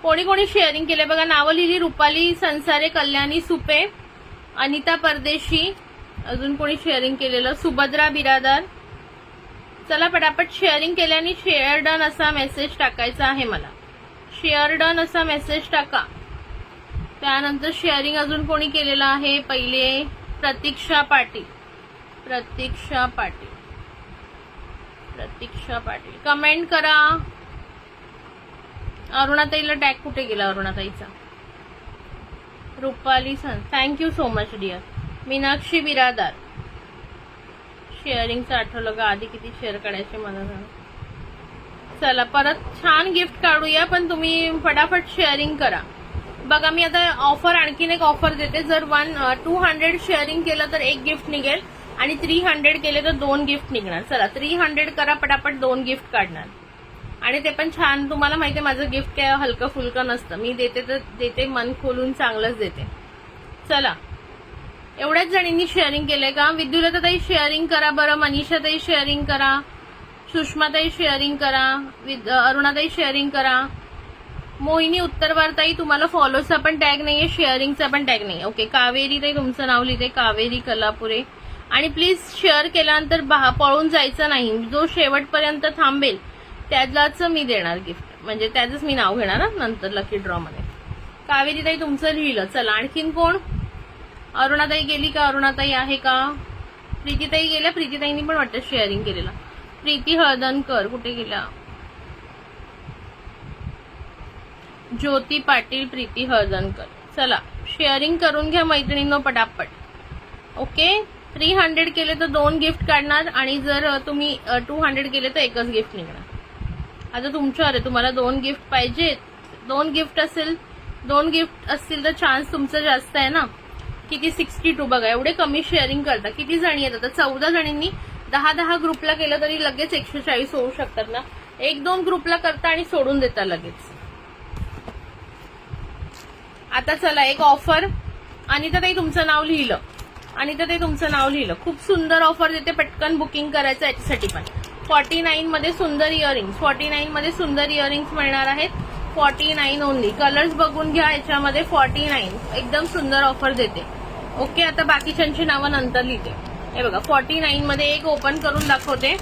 कोणी कोणी शेअरिंग केले बघा. नावं लिहिली. रुपाली संसारे, कल्याणी सुपे, अनिता परदेशी. अजून कोणी शेअरिंग केलेलं? सुभद्रा बिरादार. चला पटापट शेअरिंग केल्याने शेअर डन असा मेसेज टाकायचा आहे मला. शेअर डन असा मेसेज टाका. त्यानंतर शेअरिंग अजून कोणी केलेलं आहे? पहिले प्रतीक्षा पाटील. प्रतीक्षा पाटील, प्रतीक्षा पाटील. कमेंट करा. अरुणाताईला टॅग कुठे गेला? अरुणाताईचा रुपाली सन, thank you so much dear. Meenakshi Biradar, शेअरिंगचं आठवलं का? आधी किती शेअर काढायचे मला सांग. चला परत छान गिफ्ट काढूया, पण तुम्ही फटाफट शेअरिंग करा. बघा मी आता ऑफर, आणखीन एक ऑफर देते. जर 200 शेअरिंग केलं तर एक गिफ्ट निघेल, आणि 300 केले तर 2 गिफ्ट निघणार. चला 300 करा पटापट, 2 गिफ्ट काढणार. आणि ते पण छान. तुम्हाला माहिती आहे माझं गिफ्ट काय हलकं फुलकं नसतं. मी देते तर देते मन खोलून, चांगलंच देते. चला एवढ्याच जणींनी शेअरिंग केलंय का? विद्युलताताई शेअरिंग करा बरं, मनीषाताई शेअरिंग करा, सुषमाताई शेअरिंग करा, अरुणाताई शेअरिंग करा, मोहिनी उत्तरवारताई तुम्हाला फॉलोचा पण टॅग नाहीये, शेअरिंगचा पण टॅग नाहीये. ओके, कावेरी ताई तुमचं नाव लिहिते, कावेरी कलापुरे. आणि प्लीज शेअर केल्यानंतर पळून जायचं नाही. जो शेवटपर्यंत थांबेल त्यालाच मी देणार गिफ्ट, म्हणजे त्याचंच मी नाव घेणार नंतर लकी ड्रॉ मध्ये. कावेरी ताई तुमचं लिहिलं. चला आणखीन कोण? अरुणाताई गेली का? अरुणाताई आहे का? प्रीतीताई गेल्या. प्रीतीताईंनी पण वाटतं शेअरिंग केलेलं. प्रीती हळदणकर कुठे गेल्या? ज्योती पाटील, प्रीती हळदणकर. चला शेअरिंग करून घ्या मैत्रिणींनो पटापट. ओके, 300 केले तर 2 गिफ्ट काढणार, आणि जर तुम्ही 200 केले तर एकच गिफ्ट निघणार. आता तुमच्यावर आहे, तुम्हाला 2 गिफ्ट पाहिजेत. 2 गिफ्ट असतील तर चान्स तुमचं जास्त आहे ना. किती 62. बघा एवढे कमी शेअरिंग करता. किती जणी आहेत आता? 14 जणींनी 10-10 ग्रुपला केलं तरी लगेच 140 होऊ शकतात ना. 1-2 ग्रुपला करता आणि सोडून देता लगेच. आता चला एक ऑफर. अनिताताई तुमचं नाव लिहिलं. अनिताताई तुमचं नाव लिहिलं. खूप सुंदर ऑफर देते, पटकन बुकिंग करायचं याच्यासाठी पण. 49 मध्ये सुंदर इयरिंग्स, 49 मध्ये सुंदर इयरिंग्स मिळणार आहेत. 49 ओनली. कलर्स बघून घ्या याच्यामध्ये. 49 एकदम सुंदर ऑफर देते. ओके, आता बाकीच्यांची नावं नंतर लिहिते. हे बघा 49 मध्ये एक ओपन करून दाखवते,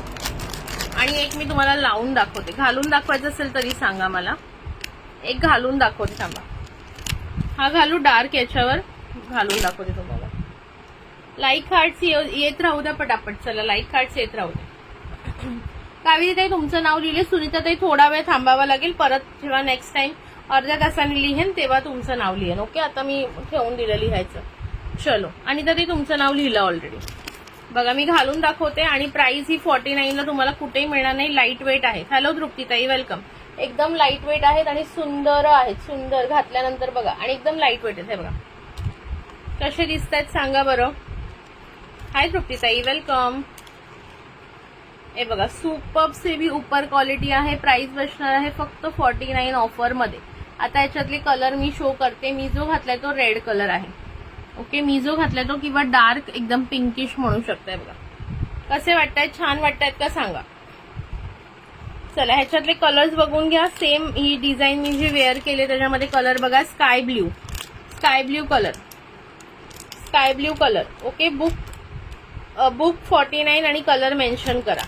आणि एक मी तुम्हाला लावून दाखवते. घालून दाखवायचं असेल तरी सांगा मला. एक घालून दाखवते, थांबा. हा घालू डार्क, याच्यावर घालून दाखवते तुम्हाला. लाईक हार्ट्स येत राहू द्या पटापट. चला लाईक हार्ट्स येत राहू द्या. कावेरीताई तुमचं नाव लिहिले. सुनीताताई थोडा वेळ थांबावा लागेल. परत जेव्हा नेक्स्ट टाइम अर्ध्या तासाने लिहेन तेव्हा तुमचं नाव लिहेन. ओके, आता मी ठेवून दिलं लिहायचं. चलो, अनिताताई तुमचं नाव लिहिलं ऑलरेडी. बघा मी घालून दाखवते, आणि प्राइस ही 49 ला तुम्हाला कुठेही मिळणार नाही. लाईट वेट आहे. हॅलो तृप्तीताई, वेलकम. एकदम लाईट वेट आहेत आणि सुंदर आहेत. सुंदर घातल्यानंतर बघा, आणि एकदम लाईट वेट आहेत. हे बघा कसे दिसत आहेत सांगा बरं. हाय तृप्तीताई, वेलकम. हे बघा सुपर्ब से भी ऊपर क्वालिटी आहे. प्राइस बसणार आहे फक्त 49 ऑफर मध्ये. आता याच्यातले कलर मी शो करते. मी जो घातलाय तो रेड कलर आहे. ओके, मी जो घातलाय तो किंवा डार्क एकदम पिंकिश म्हणू शकताय. बघा कसे वाटतायत? छान वाटतायत का सांगा. चला ह्याच्यातले कलर्स बघून घ्या. सेम ही डिझाईन मी जी वेअर केली त्याच्यामध्ये कलर बघा. Sky blue, sky blue colour, sky blue colour. Okay, book 49 आणि कलर मेन्शन करा.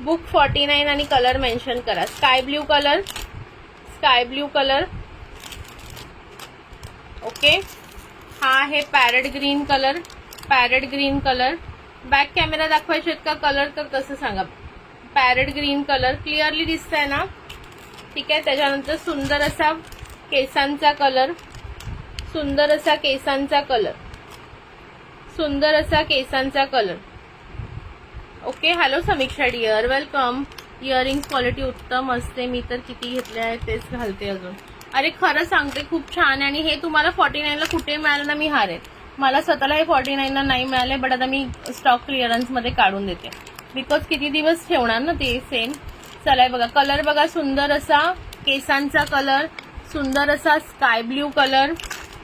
बुक 49 आणि कलर मेन्शन करा. Sky blue colour, sky blue colour. Okay, हा आहे parrot green colour, parrot green colour. Back camera दाखवायचे आहेत का कलर तर तसं सांगा. पॅरेट ग्रीन कलर क्लिअरली दिसतंय ना? ठीक आहे. त्याच्यानंतर सुंदर असा केसांचा कलर, सुंदर असा केसांचा कलर, सुंदर असा केसांचा कलर. ओके, हॅलो समीक्षा डिअर, वेलकम. इयरिंग्स क्वालिटी उत्तम असते. मी तर किती घेतले आहेत तेच घालते अजून. अरे खरं सांगते खूप छान आहे. आणि हे तुम्हाला 49 ला कुठे मिळालं ना. मी हारेल. मला स्वतःला हे 49 ला नाही मिळाले, बट आता मी स्टॉक क्लिअरन्स मध्ये काढून देते. बिकॉज किती दिवस ठेवणार ना ते सेम. चला बघा कलर बघा. सुंदर असा केसांचा कलर, सुंदर असा स्काय ब्ल्यू कलर,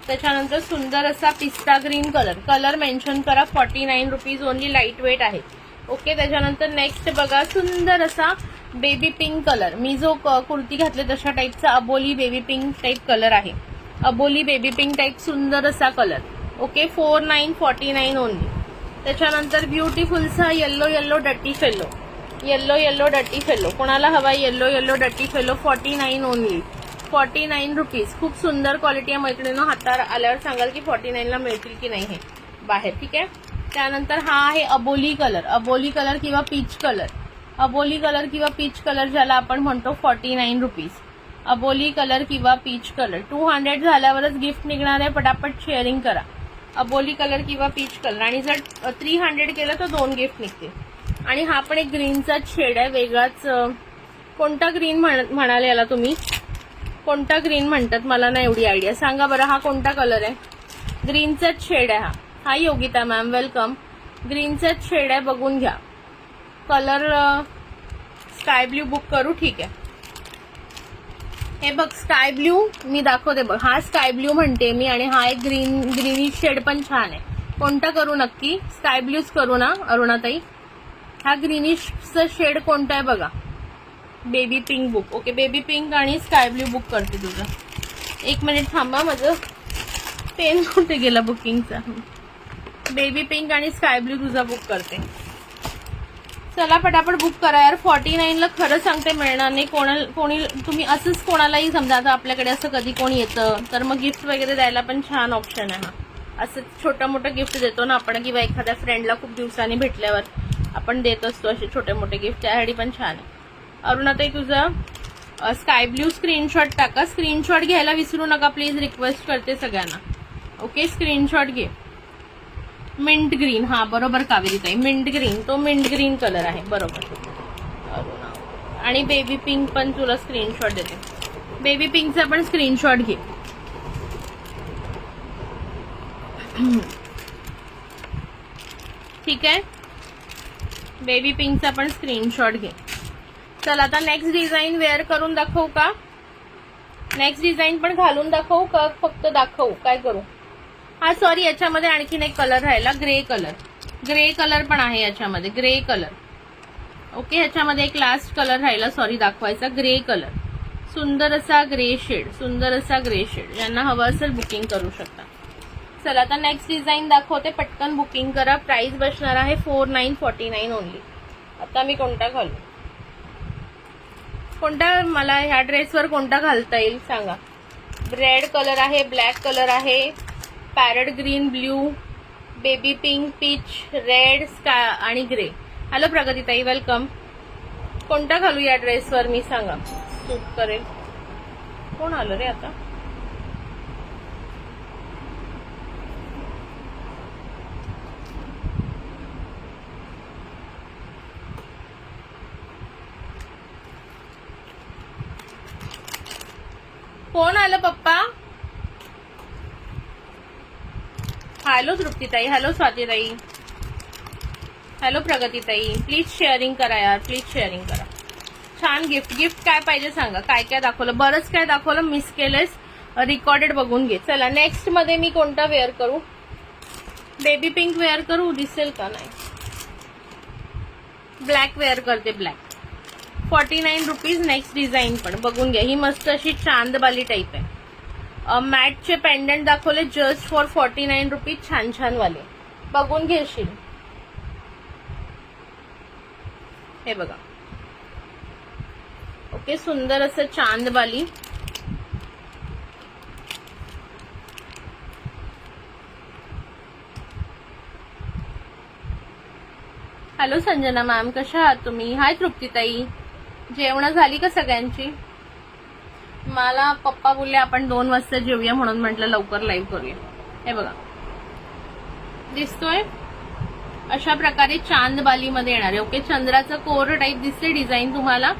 त्याच्यानंतर सुंदर असा पिस्ता ग्रीन कलर. कलर मेन्शन करा. 49 रुपीज ओनली. लाईट वेट आहे. ओके, त्याच्यानंतर नेक्स्ट बघा सुंदर असा बेबी पिंक कलर. मी जो कुर्ती घातली तशा टाईपचा अबोली बेबी पिंक टाईप कलर आहे. अबोली बेबी पिंक टाईप सुंदर असा कलर. Okay, 4949 only. त्याच्यानंतर ब्युटिफुलसा yellow yellow डटी fellow, yellow yellow डटी fellow. कोणाला हवा yellow yellow डटी fellow? 49 only. 49 rupees. खूप सुंदर क्वालिटी आहे मैत्रिणींनो. हातावर आल्यावर सांगाल की 49 ला मिळतील की नाही हे बाहेर. ठीक आहे. त्यानंतर हा आहे अबोली कलर, अबोली कलर किंवा पीच कलर, अबोली कलर किंवा पीच कलर ज्याला आपण म्हणतो. 49 रुपीज. अबोली कलर किंवा पीच कलर. 200 झाल्यावरच गिफ्ट निघणार आहे, पटापट शेअरिंग करा. अबोली कलर किंवा पीच कलर. आणि जर 300 केलं तर 2 गिफ्ट निघतील. आणि हा पण एक ग्रीनचा शेड आहे, वेगळाच. कोणता ग्रीन म्हणाले याला तुम्ही? कोणता ग्रीन म्हणतात मला नाही एवढी आयडिया. सांगा बरं, हा कोणता कलर आहे? ग्रीनचाच शेड आहे हा. हाय योगिता मॅम, वेलकम. ग्रीनचाच शेड आहे, बघून घ्या. कलर स्काय ब्ल्यू बुक करू? ठीक आहे. हे बघ स्काय ब्ल्यू मी दाखवते बघ. हा स्काय ब्ल्यू म्हणते मी, आणि हा एक ग्रीनिश शेड पण छान आहे. कोणता करू नक्की? स्काय ब्ल्यूच करू ना अरुणाताई? हा ग्रीनिशचा शेड कोणता आहे बघा. Baby pink book. Okay, baby pink आणि स्काय ब्ल्यू बुक करते तुझं. 1 मिनिट थांबा, माझं पेन कुठे गेला बुकिंगचा. बेबी पिंक आणि स्काय ब्ल्यू तुझा बुक करते. चला पटापट बुक करा यार. 49ला खरं सांगते मिळणार नाही. कोणी तुम्ही असंच कोणालाही समजा, आता आपल्याकडे असं कधी कोणी येतं तर मग गिफ्ट वगैरे द्यायला पण छान ऑप्शन आहे हा. असं छोटं मोठं गिफ्ट देतो ना आपण, किंवा एखाद्या फ्रेंडला खूप दिवसांनी भेटल्यावर आपण देत असतो असे छोटे मोठे गिफ्ट, त्यासाठी पण छान आहे. अरुणाताई तुझं स्काय ब्ल्यू स्क्रीनशॉट टाका. स्क्रीनशॉट घ्यायला विसरू नका प्लीज, रिक्वेस्ट करते सगळ्यांना. ओके, स्क्रीनशॉट घे. मिंट ग्रीन, हा बरोबर कावेरीताई, मिंट ग्रीन. तो मिंट ग्रीन कलर आहे, बरोबर. आणि बेबी पिंक पण तुला स्क्रीनशॉट देते. बेबी पिंकचा पण स्क्रीनशॉट घे. ठीक आहे, बेबी पिंकचा पण स्क्रीनशॉट घे. चला आता नेक्स्ट डिझाईन वेअर करून दाखवू का? नेक्स्ट डिझाईन पण घालून दाखवू का फक्त दाखवू? काय करू? हा सॉरी, याच्यामध्ये आणखीन एक कलर राहिला, ग्रे कलर. ग्रे कलर पण आहे याच्यामध्ये, ग्रे कलर. ओके, ह्याच्यामध्ये एक लास्ट कलर राहिला सॉरी दाखवायचा, ग्रे कलर. सुंदर असा ग्रे शेड, सुंदर असा ग्रे शेड. ज्यांना हवं असेल बुकिंग करू शकता. चला आता नेक्स्ट डिझाईन दाखवते, पटकन बुकिंग करा. प्राइस बसणार आहे 4949 ओनली. आता मी कोणता घालू? कोणता मला ह्या ड्रेसवर कोणता घालता येईल सांगा? रेड कलर आहे, ब्लॅक कलर आहे, parrot green, blue, baby pink, peach, red, sky आणि ग्रे. हॅलो प्रगतीताई, वेलकम. कोणता घालू या ड्रेसवर मी सांगा, सूट करेल? कोण आलं रे आता? कोण आलं पप्पा? हॅलो तृप्तीताई, हॅलो स्वातीताई, हॅलो प्रगतीताई. प्लीज शेअरिंग करा यार, प्लीज शेअरिंग करा. छान गिफ्ट. गिफ्ट काय पाहिजे सांगा? काय काय दाखवलं? बरंच काय दाखवलं, मिस केलेस, रेकॉर्डेड बघून घे. चला नेक्स्ट मध्ये मी कोणता वेअर करू? बेबी पिंक वेअर करू, दिसेल का? नाही, ब्लॅक वेअर करते, ब्लॅक. 49 रुपीज. नेक्स्ट डिझाईन पण बघून घ्या. ही मस्त अशी चांदबाली टाईप आहे. मॅटचे पेंडंट दाखवले जस्ट फॉर 49 रुपीज. छान छान वाले बघून घेशील. हे बघा. ओके, सुंदर असं चांदबाली. हॅलो संजना मॅम, कशा आहात तुम्ही? हाय तृप्तीताई. जेवण झाली का सगळ्यांची? मला पप्पा बोलले आपण 2 वाजता जेवूया, म्हणून म्हटलं लवकर लाईव्ह करूया. हे बघा, दिसतोय अशा प्रकारे चांदबालीमध्ये येणार आहे. ओके, चंद्राचं कोर टाईप दिसते डिझाईन तुम्हाला.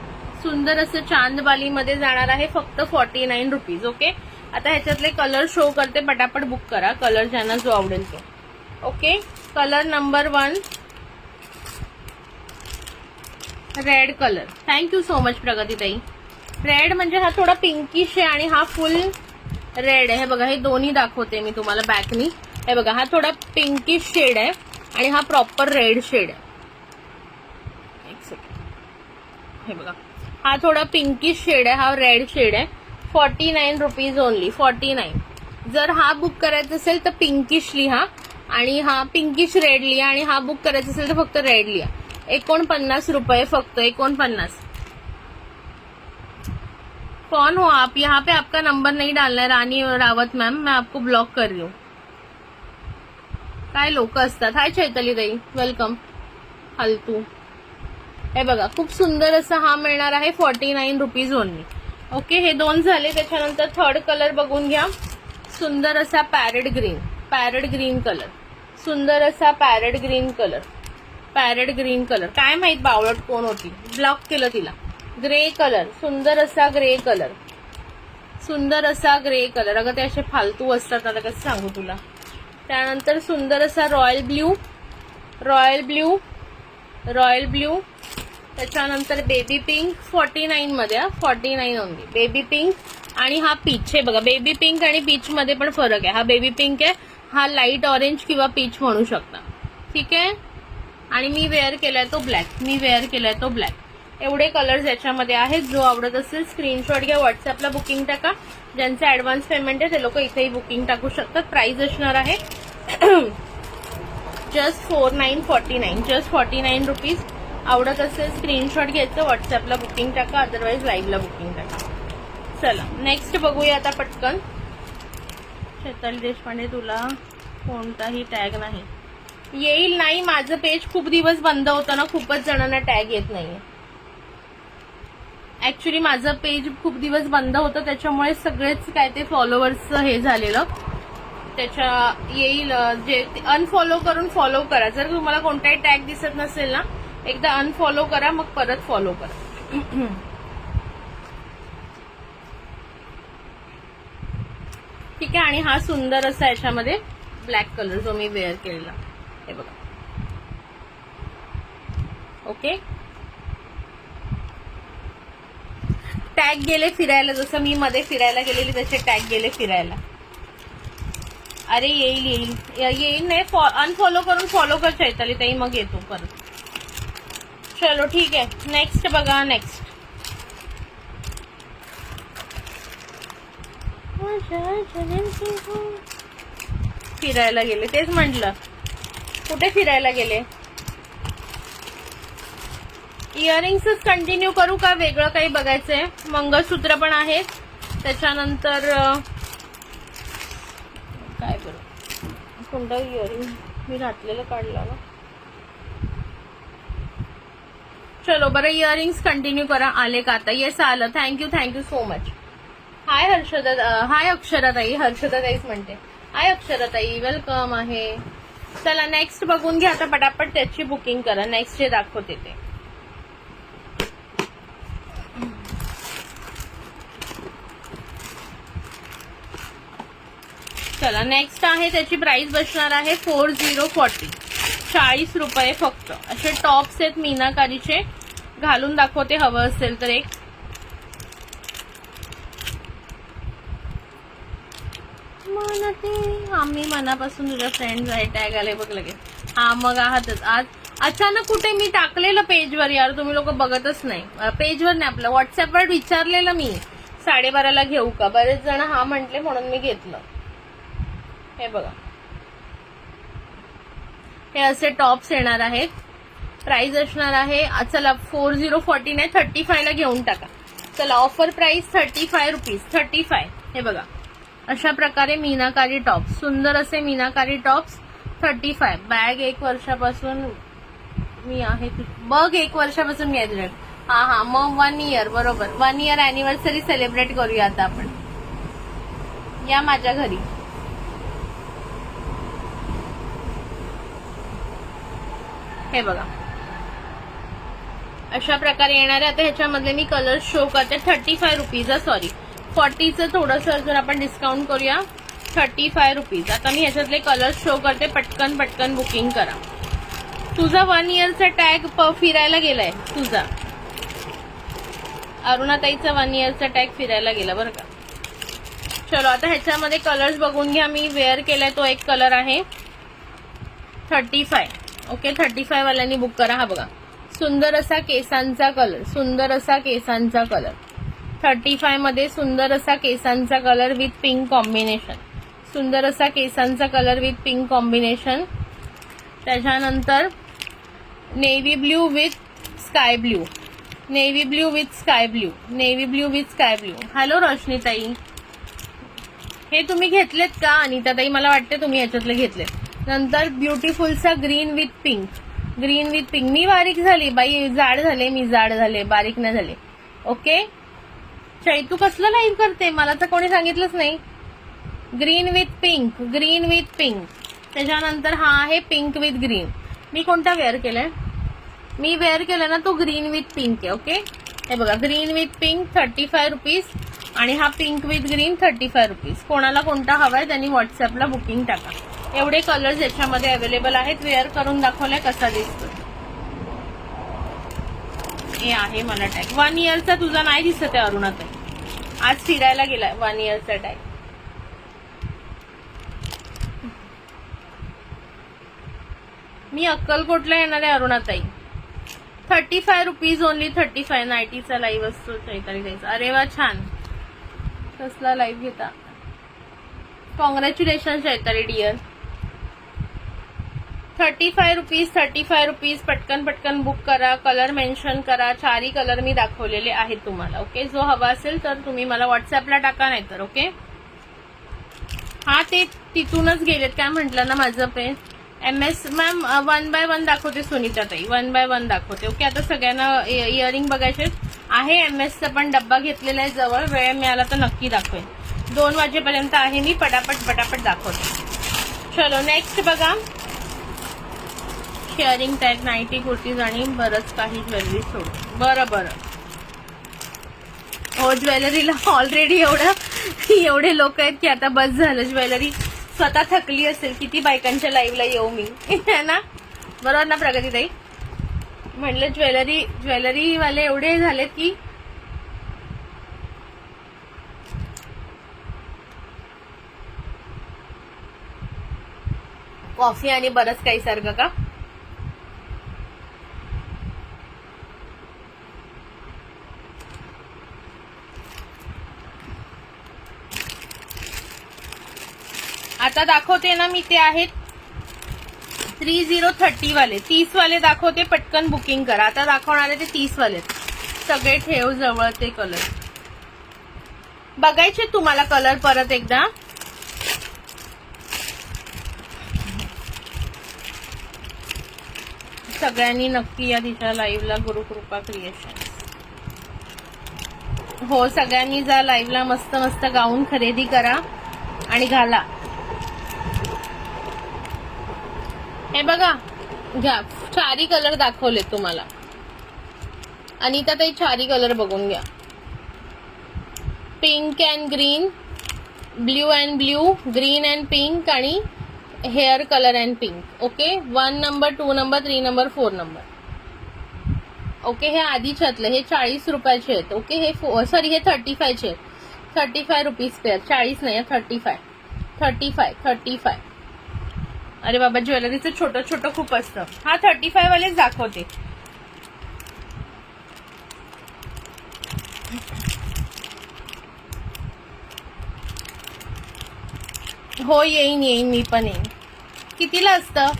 सुंदर असं चांदबालीमध्ये जाणार आहे, फक्त 49 रुपीज. ओके, आता ह्याच्यातले कलर शो करते, पटापट बुक करा कलर ज्यांना जो आवडेल तो. Okay, colour number 1 red colour. Thank you so much प्रगतीताई. रेड म्हणजे हा थोडा पिंकिश आहे आणि हा फुल रेड आहे. हे बघा, हे दोन्ही दाखवते मी तुम्हाला बॅकनी. हे बघा, हा थोडा पिंकिश शेड आहे आणि हा प्रॉपर रेड शेड आहे. एक सेकंड. हे बघा, हा थोडा पिंकिश शेड आहे, हा रेड शेड आहे. 49 रुपीज ओनली, 49. जर हा बुक करायचा असेल तर पिंकिश लिहा आणि हा पिंकिश रेड लिहा, आणि हा बुक करायचा असेल तर फक्त रेड लिहा. 49 रुपये फक्त, 49. कौन हो आप? यहाँ पे आपका नंबर नहीं डालना है रानी रावत मैम, मैं आपको ब्लॉक कर रही हूँ. काय लोक असतात. हाय चैतलीताई, वेलकम. फालतू. हे बघा, खूप सुंदर असा हा मिळणार आहे 49 रुपीज ओनली. ओके, हे 2 झाले. त्याच्यानंतर थर्ड कलर बघून घ्या. सुंदर असा पॅरेट ग्रीन कलर, सुंदर असा पॅरेट ग्रीन कलर. काय माहित बावळट कोण होती, ब्लॉक केलं तिला. ग्रे कलर, सुंदर असा ग्रे कलर. अगं ते असे फालतू असतात, आता कसं सांगू तुला. त्यानंतर सुंदर असा रॉयल ब्ल्यू. त्याच्यानंतर बेबी पिंक 49 मध्ये, 49 ओनली बेबी पिंक. आणि हा पीच आहे बघा. बेबी पिंक आणि पीच मध्ये पण फरक आहे. हा बेबी पिंक आहे, हा लाईट ऑरेंज किंवा पीच म्हणू शकता. ठीक आहे. आणि मी वेअर केलाय तो ब्लॅक. एवढे कलर्स याच्यामध्ये आहेत. जो आवडत असेल स्क्रीनशॉट घ्या, व्हॉट्सअपला बुकिंग टाका. ज्यांचे ऍडव्हान्स पेमेंट आहे ते लोक इथेही बुकिंग टाकू शकतात. प्राइस असणार आहे जस्ट 49 रुपीज. आवडत असेल स्क्रीनशॉट घ्यायचं, व्हॉट्सअपला बुकिंग टाका, अदरवाईज लाईव्हला बुकिंग टाका. चला नेक्स्ट बघूया आता पटकन. शेताली देशपांडे, तुला कोणताही टॅग नाही येईल. नाही, माझं पेज खूप दिवस बंद होतं ना, खूपच जणांना टॅग येत नाहीये. ऍक्च्युली माझं पेज खूप दिवस बंद होतं, त्याच्यामुळे सगळेच काय ते फॉलोअर्स हे झालेलं. त्याच्या येईल. जे अनफॉलो करून फॉलो करा. जर तुम्हाला कोणताही टॅग दिसत नसेल ना, एकदा अनफॉलो करा, मग परत फॉलो करा. ठीक आहे. आणि हा सुंदर असा याच्यामध्ये ब्लॅक कलर जो मी वेअर केलेला, हे बघा. ओके, टॅग गेले फिरायला, जसं मी मध्ये फिरायला गेलेली तसे टॅग गेले फिरायला. अरे येईल नाही. अनफॉलो करून फॉलो कर चैताली ताई, मग येतो परत. चलो ठीक आहे. नेक्स्ट बघा. नेक्स्ट फिरायला गेले, तेच म्हटलं. कुठे फिरायला गेले? इयरिंग्सच कंटिन्यू करू का वेगळं काही बघायचंय? मंगळसूत्र पण आहे. त्याच्यानंतर काय बरं, कोणता इयरिंग मी घातलेलं काढला ना. चलो बरं, इयरिंग्स कंटिन्यू करा. आले का आता? येस आलं. Thank you so much. हाय अक्षराताई, हर्षदाताईच म्हणते. हाय अक्षराताई, वेलकम आहे. चला नेक्स्ट बघून घ्या आता पटापट, त्याची बुकिंग करा. नेक्स्ट जे दाखवते ते. चला नेक्स्ट आहे, त्याची प्राइस बसणार आहे 4040, 40 रुपये फक्त. असे टॉप्स आहेत मीनाकारीचे, घालून दाखवते हवं असेल तर एक. आम्ही मनापासून तुझ्या फ्रेंड्स आहे. टॅग आले बघ लगेच. हा मग आहातच. आज अचानक कुठे मी टाकलेलं पेजवर यार, तुम्ही लोक बघतच नाही. पेजवर नाही, आपलं व्हॉट्सअपवर विचारलेलं मी 12:30ला घेऊ का, बरेच जण हा म्हटले म्हणून मी घेतलं. हे बघा, हे असे टॉप्स येणार आहेत. प्राइस असणार आहे, चला 4040 नाही 35ला घेऊन टाका. चला ऑफर प्राइस 35 रुपीज, 35. हे बघा, अशा प्रकारे मीनाकारी टॉप्स, सुंदर असे मीनाकारी टॉप्स 35. बॅग 1 वर्षापासून मी आहे बघ, 1 वर्षापासून घ्यायचं. हा मग 1 इयर, बरोबर. 1 इयर अॅनिव्हर्सरी सेलिब्रेट करूया आता आपण. या माझ्या घरी. हे बघा, अशा प्रकारे येणार आहे. आता ह्याच्यामधले मी कलर शो करते. 35 रुपीज, सॉरी 40चं थोडंसं अजून आपण डिस्काउंट करूया. 35 रुपीज. आता मी ह्याच्यातले कलर शो करते. पटकन बुकिंग करा. तुझा 1 इयरचा टॅग फिरायला गेलाय तुझा. अरुणाताईचा 1 इयरचा टॅग फिरायला गेला बरं का. चलो आता ह्याच्यामध्ये कलर्स बघून घ्या. मी वेअर केलाय तो एक कलर आहे 35. ओके, 35 वाल्यांनी बुक करा. हा बघा, सुंदर असा केसांचा कलर, सुंदर असा केसांचा कलर 35 मध्ये. सुंदर असा केसांचा कलर विथ पिंक कॉम्बिनेशन, सुंदर असा केसांचा कलर विथ पिंक कॉम्बिनेशन. त्याच्यानंतर navy blue with sky blue, navy blue with sky blue, navy blue with sky blue. Hello रोशनीताई, हे तुम्ही घेतलेत का? अनिताताई, मला वाटते तुम्ही याच्यातले घेतलेत. नंतर ब्युटिफुलचा green with pink, green with pink. मी बारीक झाली बाई, जाड झाले, मी जाड झाले, बारीक नाही झाले. ओके, चैतू कसलं लाईव्ह करते, मला तर कोणी सांगितलंच नाही. Green with pink, green with pink. त्याच्यानंतर हा आहे पिंक विथ ग्रीन. मी कोणता वेअर केलाय? मी वेअर केला ना तो ग्रीन विथ पिंक आहे. ओके, हे बघा, ग्रीन विथ पिंक 35 रुपीज आणि हा पिंक विथ ग्रीन 35 रुपीज. कोणाला कोणता हवाय त्यांनी व्हॉट्सअपला बुकिंग टाका. एवढे कलर्स याच्यामध्ये अवेलेबल आहेत. वेअर करून दाखवलाय कसा दिसतो. हे आहे मला टॅग. 1 इयरचा तुझा नाही दिसत आहे अरुणाताई, आज फिरायला गेलाय 1 इयरचा टॅग. मी अक्कलकोटला येणार आहे अरुणाताई. 35 रुपीज ओनली. 35 नाईटीचा लाईव्ह असतो चैताली द्यायचा. अरे वा, छान. कसला लाईव्ह घेता. Congratulation Chaitali dear. 35 rupees, 35 rupees. पटकन पटकन बुक करा. कलर मेन्शन करा. 4 कलर मी दाखवलेले आहेत तुम्हाला. ओके, जो हवा असेल तर तुम्ही मला व्हॉट्सअपला टाका, नाही तर. ओके, हा ते तिथूनच गेलेत. काय म्हटलं ना माझं पेज. MS मॅम 1 by 1 दाखवते सुनीता ताई. 1 by 1 दाखवते. ओके, आता सगळ्यांना इयरिंग बघायचे आहे. MS चा पण डब्बा घेतलेला आहे जवळ. वेळ मिळाला तर नक्की दाखवेन. 2 वाजेपर्यंत आहे मी. पटापट दाखवते. चलो नेक्स्ट बघा. शेअरिंग टॅग, नाईटी, कुर्तीज आणि बरंच काही ज्वेलरी सोड. बरं. हो, ज्वेलरीला ऑलरेडी एवढे लोक आहेत की आता बस झालं. ज्वेलरी स्वतः थकली असेल. किती बायकांच्या लाईव्हला येऊ मी ना. बरोबर ना प्रगतीताई? म्हटलं ज्वेलरी वाले एवढे झालेत की कॉफी आणि बरंच काही सारखं का. आता दाखवते ना मी, ते आहेत 3030 वाले. 30 वाले दाखवते. पटकन बुकिंग करा. आता दाखवणारे ते 30 वाले. सगळे ठेव जवळ ते कलर बघायचे तुम्हाला. कलर परत एकदा. सगळ्यांनी नक्की या तिच्या लाईव्हला. गुरुकृपा क्रिएशन. हो, सगळ्यांनी जा लाईव्हला. मस्त मस्त गाऊन खरेदी करा आणि घाला. हे बघा, घ्या. 4 कलर दाखवले तुम्हाला. अनिता ताई 4 कलर बघून घ्या. Pink and green, blue and blue, green and pink आणि hair colour and pink. Okay, 1 number, 2 number, 3 number, 4 number. Okay, हे आधीच्यातलं. हे 40 रुपयाचे आहेत. ओके, हे सॉरी, हे 35 चे आहेत. 35 रुपीज पेअर. 40 नाही, 35. अरे बाबा, ज्वेलरीचं छोटं खूप असतं. हा 35 वालेच दाखवते. हो, येईन मी पण येईन. कितीला असतं?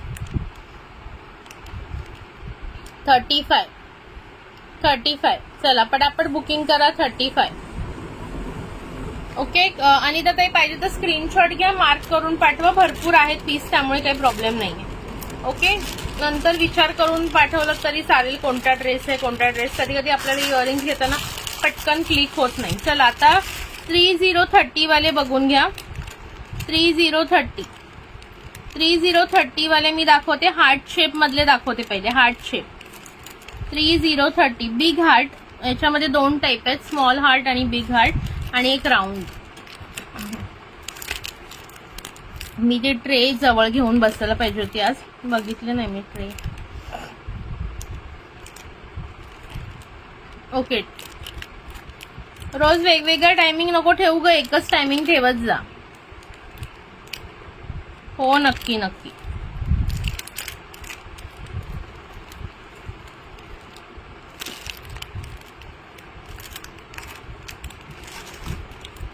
35. चला पटापट बुकिंग करा. 35. ओके, अनिता ताई पाहिजे तर स्क्रीनशॉट घ्या. मार्क करून पाठवा. भरपूर आहेत पीस, त्यामुळे काही प्रॉब्लेम नाहीये. ओके, नंतर विचार करून पाठवलं तरी चालेल कोणता ड्रेस आहे, कोणता ड्रेस. कधी कधी आपल्याला इयरिंग्स घेताना पटकन क्लिक होत नाही. चला आता 3030 वाले बघून घ्या. 3030 वाले मी दाखवते. हार्ट शेप मधले दाखवते. पहिले हार्ट शेप. 3030 big heart. याच्यामध्ये 2 टाईप आहेत, स्मॉल हार्ट आणि बिग हार्ट, आणि एक राऊंड. मी ते ट्रे जवळ घेऊन बसायला पाहिजे होती. आज बघितलं नाही मी ट्रे. ओके, रोज वेगवेगळं टायमिंग नको ठेवू ग. एकच टायमिंग ठेवत जा. हो, नक्की.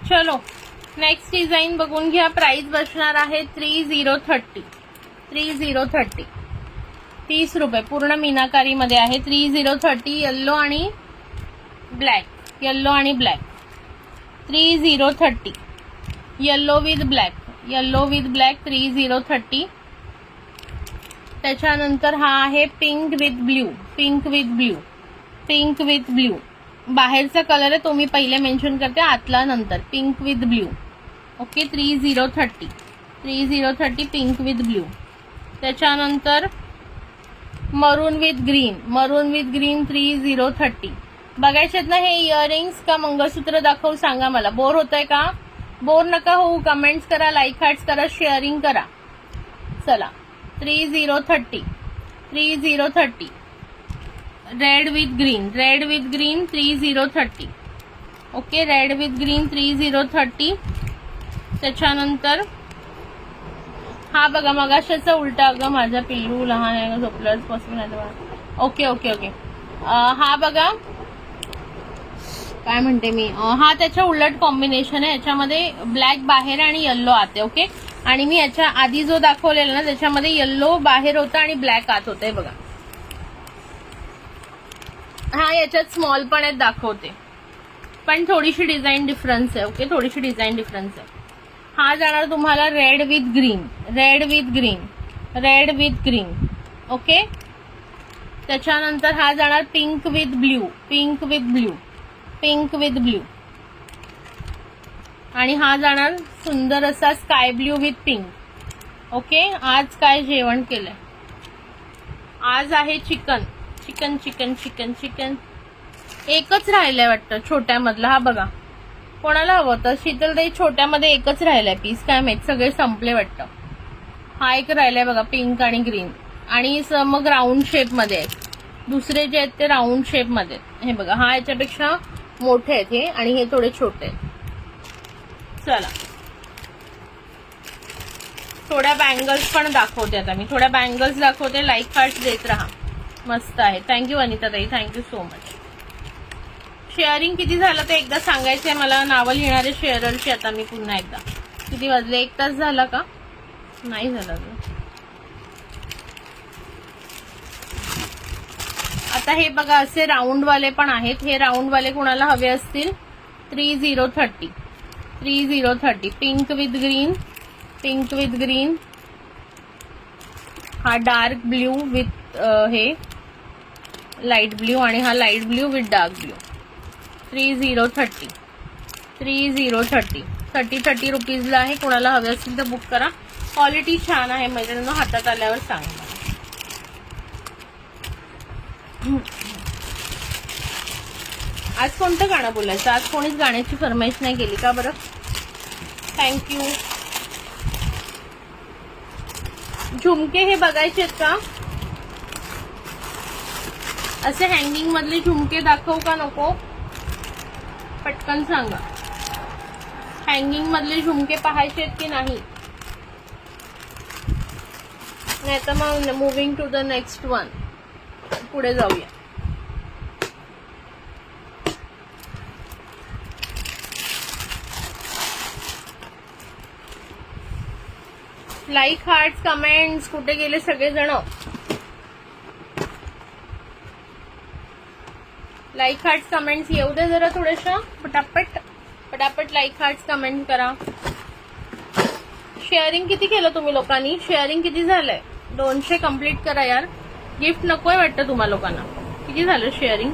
चलो नेक्स्ट डिझाईन बघून घ्या. प्राइस बसणार आहे 3030. 30 रुपये. पूर्ण मीनाकारी मध्ये आहे. 3030. येल्लो आणि ब्लॅक. 3030. Yellow with black. 3030. त्याच्यानंतर हा आहे पिंक विथ ब्ल्यू. बाहेरचा कलर आहे तो मी पहिले मेन्शन करते, आतला नंतर. Pink with blue. Okay 3030 3030 pink with blue. त्याच्यानंतर मरून विथ ग्रीन 3030. बघायचे आहेत ना हे इयरिंग्स का मंगळसूत्र दाखवू सांगा मला. बोर होतंय का? बोर नका होऊ. कमेंट्स करा, लाईक हार्ट्स करा, शेअरिंग करा. चला 3030 red with green 3030. Okay red with green 3030. त्याच्यानंतर हा बघा मगाशाचा उलटा. अगं माझा पिल्लू लहान आहे, झोपलंच पासून आहे. Okay okay okay. हा बघा काय म्हणते मी, हा त्याच्या उलट कॉम्बिनेशन आहे. याच्यामध्ये ब्लॅक बाहेर आणि येल्लो आते. ओके आणि मी याच्या आधी जो दाखवलेला ना त्याच्यामध्ये येल्लो बाहेर होता आणि ब्लॅक आत होते बघा. हा याच्यात स्मॉल पण आहेत दाखवते, पण थोडीशी डिझाईन डिफरन्स आहे. ओके थोडीशी डिझाईन डिफरन्स आहे. हा जाणार तुम्हाला रेड विथ ग्रीन. ओके त्याच्यानंतर हा जाणार पिंक विथ ब्ल्यू. आणि हा जाणार सुंदर असा sky blue with pink. Okay आज काय जेवण केलंय? आज आहे चिकन. एकच राहिलंय वाटतं छोट्यामधला. हा बघा कोणाला हवं तर शीतलताई छोट्यामध्ये एकच राहिलाय पीस, काय माहित सगळे संपले वाटतं. हा एक राहिलाय बघा पिंक आणि ग्रीन. आणि मग राऊंड शेप मध्ये आहेत. दुसरे जे आहेत ते राऊंड शेप मध्ये. हे बघा हा याच्यापेक्षा मोठे आहेत हे आणि हे थोडे छोटे आहेत. चला थोड्या बँगल्स पण दाखवते आता मी. लाईक हार्ट देत राहा. मस्त आहे. Thank you Anitatai, thank you so much. Sharing किती झालं ते एकदा सांगायचंय मला. नावं लिहिणारे शेअररची आता मी पुन्हा एकदा. किती वाजले? 1 तास झाला का? नाही झाला. आता हे बघा असे राऊंडवाले पण आहेत. हे राऊंडवाले कोणाला हवे असतील 3030 पिंक विथ ग्रीन. हा डार्क ब्ल्यू विथ हे लाईट ब्ल्यू आणि हा light blue with dark blue. 3030 30 रुपीजला आहे. कोणाला हवे असतील तर बुक करा. क्वालिटी छान आहे मैत्रिणींनो, हातात आल्यावर सांगा. आज कोणतं गाणं बोलायचं? आज कोणीच गाण्याची फरमाईश नाही केली का बरं? थँक्यू. झुमके हे बघायचे आहेत का? असे हँगिंग मधले झुमके दाखवू का नको? पटकन सांगा. हँगिंग मधले झुमके पाहायचे आहेत की नाही? नाही तर मग moving to the next one. पुढे जाऊया. लाईक हार्ट्स कमेंट्स कुठे गेले सगळेजण? लाईक हार्ट्स कमेंट्स येऊ दे जरा थोड्याशा. पटापट लाईक हार्ट्स कमेंट करा. शेअरिंग किती केलं तुम्ही लोकांनी? शेअरिंग किती झालंय? 200 कंप्लीट करा यार. गिफ्ट नकोय वाटतं तुम्हा लोकांना. किती झालं शेअरिंग?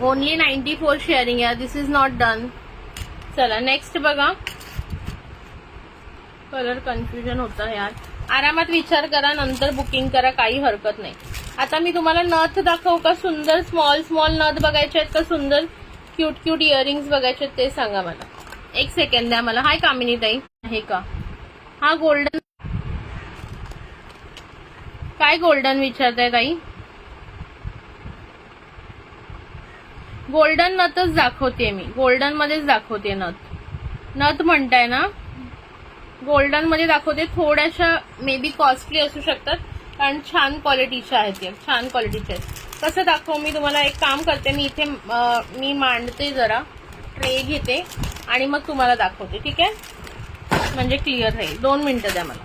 ओनली 94 शेअरिंग यार. दिस इज नॉट डन. चला नेक्स्ट बघा. कलर कन्फ्युजन होतं यार. आरामात विचार करा, नंतर बुकिंग करा, काही हरकत नाही. आता मी तुम्हाला नथ दाखवू का? सुंदर स्मॉल नथ बघायचे आहेत का? सुंदर क्यूट इयरिंग्स बघायचे आहेत ते सांगा मला. 1 सेकंड द्या मला. हाय कामिनी ताई. आहे का? हा गोल्डन. काय गोल्डन विचारताय ताई? गोल्डन नथच दाखवते मी. गोल्डन मध्येच दाखवते नथ म्हणताय ना? गोल्डन मध्ये दाखवते. थोड्याशा मे बी कॉस्टली असू शकतात कारण छान क्वालिटीच्या आहेत. छान क्वालिटीच्या आहेत. कसं दाखवू मी तुम्हाला? एक काम करते मी. इथे मी मांडते जरा. ट्रे घेते आणि मग तुम्हाला दाखवते. ठीक आहे? म्हणजे क्लिअर राहील. 2 मिनिटं द्या मला.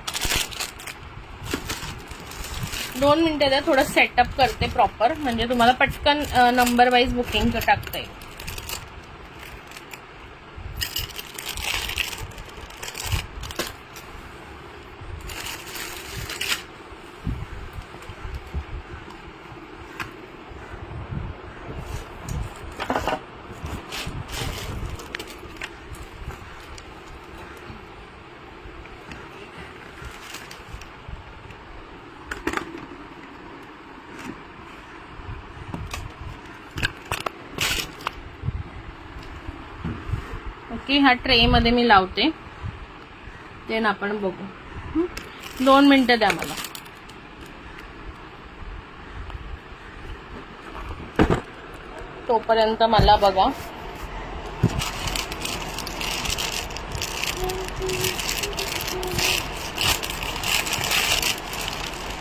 2 मिनिटं द्या. थोडं सेटअप करते प्रॉपर, म्हणजे तुम्हाला पटकन नंबर वाईज बुकिंग टाकता येईल. ओके, ह्या ट्रे मध्ये मी लावते, ते आपण बघू. 2 मिनिटं द्या मला. तोपर्यंत मला बघा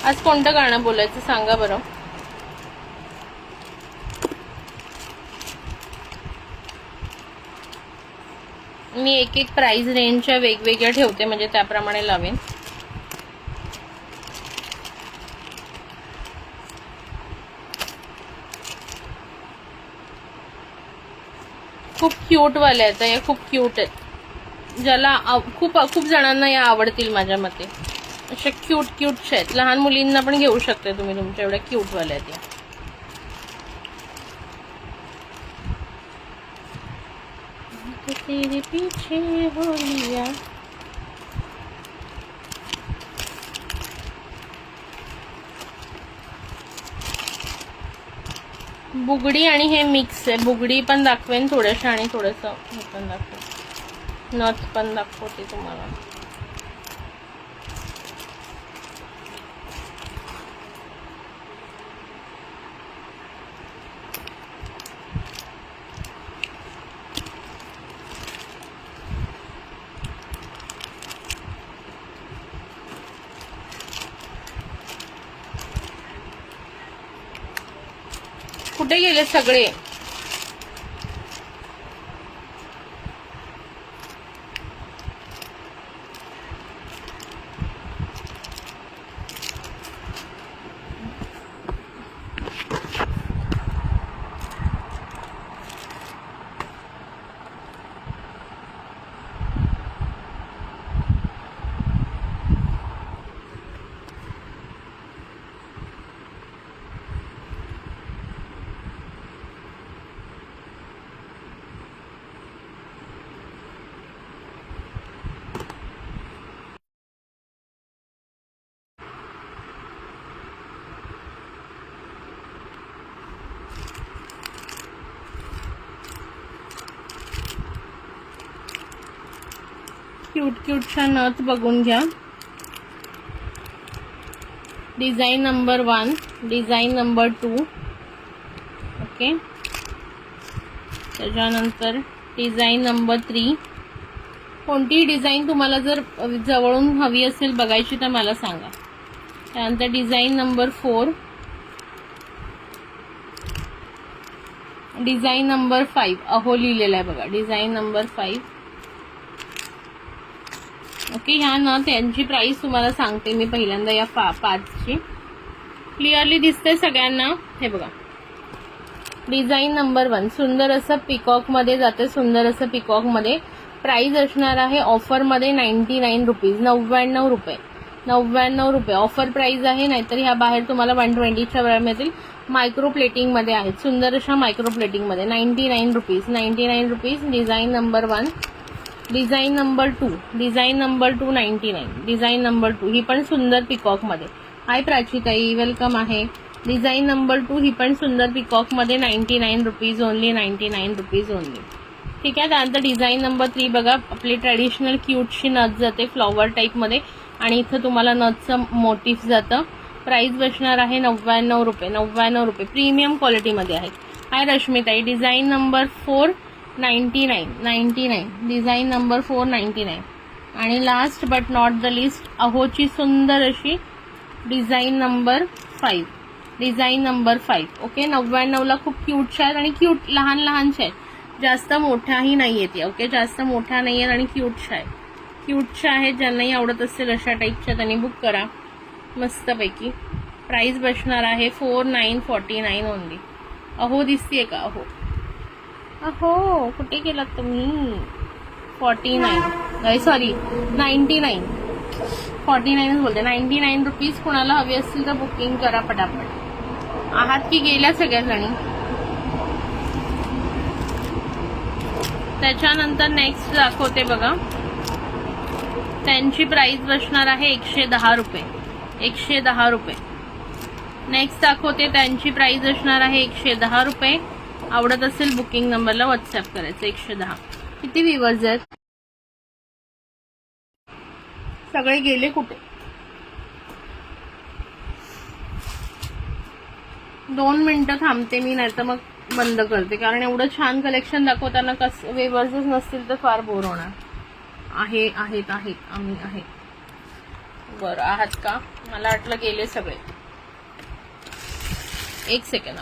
आज कोणतं गाणं बोलायचं सांगा बरं. मी एक एक प्राइस रेंजच्या वेगवेगळ्या ठेवते, म्हणजे त्याप्रमाणे लावेन. खूप क्यूट वाले आहेत या, खूप क्यूट आहेत, ज्याला खूप जणांना या आवडतील माझ्या मते. अशा क्यूटशा आहेत, लहान मुलींना पण घेऊ शकता तुम्ही, तुमच्या एवढ्या क्यूट वाल्या आहेत या. तेरे पीछे हो लिया. बुगडी आणि हे मिक्स आहे. बुगडी पण दाखवेन थोडंसं आणि थोडंसं हे पण दाखवेन, नथ पण दाखवते तुम्हाला. कुठे गेले सगळे? क्यूटशा नथ बघून घ्या. Design number 1, design number 2, okay. त्याच्यानंतर डिझाईन नंबर 3. कोणतीही डिझाईन तुम्हाला जर जवळून हवी असेल बघायची तर मला सांगा. त्यानंतर डिझाईन नंबर 4, डिझाईन नंबर 5, अहो लिहिलेला आहे बघा, डिझाईन नंबर 5, ओके. ह्या ना त्यांची प्राइस तुम्हाला सांगते मी पहिल्यांदा. या 5ची क्लिअरली दिसते सगळ्यांना. हे बघा, डिझाईन नंबर 1 सुंदर असं पिकॉक मध्ये जाते, सुंदर असं पिकॉक मध्ये. प्राइस असणार आहे ऑफर मध्ये 99 रुपीज, 99 रुपये, 99 रुपये ऑफर प्राइस आहे. नाहीतर ह्या बाहेर तुम्हाला 120च्या वेळा मिळतील. मायक्रो प्लेटिंग मध्ये आहेत, सुंदर अशा मायक्रो प्लेटिंग मध्ये. 99 rupees, 99 rupees. Design number 1, design number 2, design number 2 99, design number 2 ही पण सुंदर पिकॉक मध्ये. हाय प्राचीताई, वेलकम आहे. डिझाईन नंबर 2 ही पण सुंदर पिकॉक मध्ये, 99 रुपीज ओनली, 99 रुपीज ओनली. ठीक आहे. त्यानंतर डिझाईन नंबर 3 बघा, आपली ट्रेडिशनल क्यूटशी नथ जाते फ्लॉवर टाईप मध्ये आणि इथं तुम्हाला नथचं मोटिफ जातं. प्राइस बसणार आहे 99 रुपये, 99 रुपये. प्रीमियम क्वालिटी मध्ये आहे. हाय रश्मिताई, डिझाईन नंबर 4 99, 99, डिझाईन नंबर 4 99. आणि last but not the list, अहोची सुंदर अशी design number 5, design number 5, okay. 99ला खूप क्यूटच्या आहेत आणि क्यूट लहान लहानच्या आहेत, जास्त मोठ्याही नाही आहेत. ओके, जास्त मोठ्या नाही आहेत आणि क्यूटच्या आहेत. क्यूटच्या आहेत, ज्यांनाही आवडत असेल अशा टाईपच्या त्यांनी बुक करा मस्तपैकी. प्राइस बसणार आहे 4949 ओनली. अहो दिसतीये का? अहो कुठे गेलात तुम्ही? 49, सॉरी 99, 49 बोलते. 99 रुपीज. कुणाला हवी असतील तर बुकिंग करा पटापट. आहात की गेल्या सगळ्या जणी? त्याच्यानंतर नेक्स्ट दाखवते बघा, त्यांची प्राइस बसणार आहे 110 रुपये, 110 रुपये. नेक्स्ट दाखवते, त्यांची प्राइस असणार आहे 110 रुपये. आवडत असेल बुकिंग नंबरला व्हॉट्सअप करायचं 110. किती व्ह्यूअर्स आहेत? सगळे गेले कुठे? 2 मिनिटं थांबते मी, नाही तर मग बंद करते, कारण एवढं छान कलेक्शन दाखवताना व्ह्यूअर्सच नसतील तर फार बोर होणार. आहेत आम्ही आहे. बरं आहात का? मला वाटलं गेले सगळे. एक सेकंड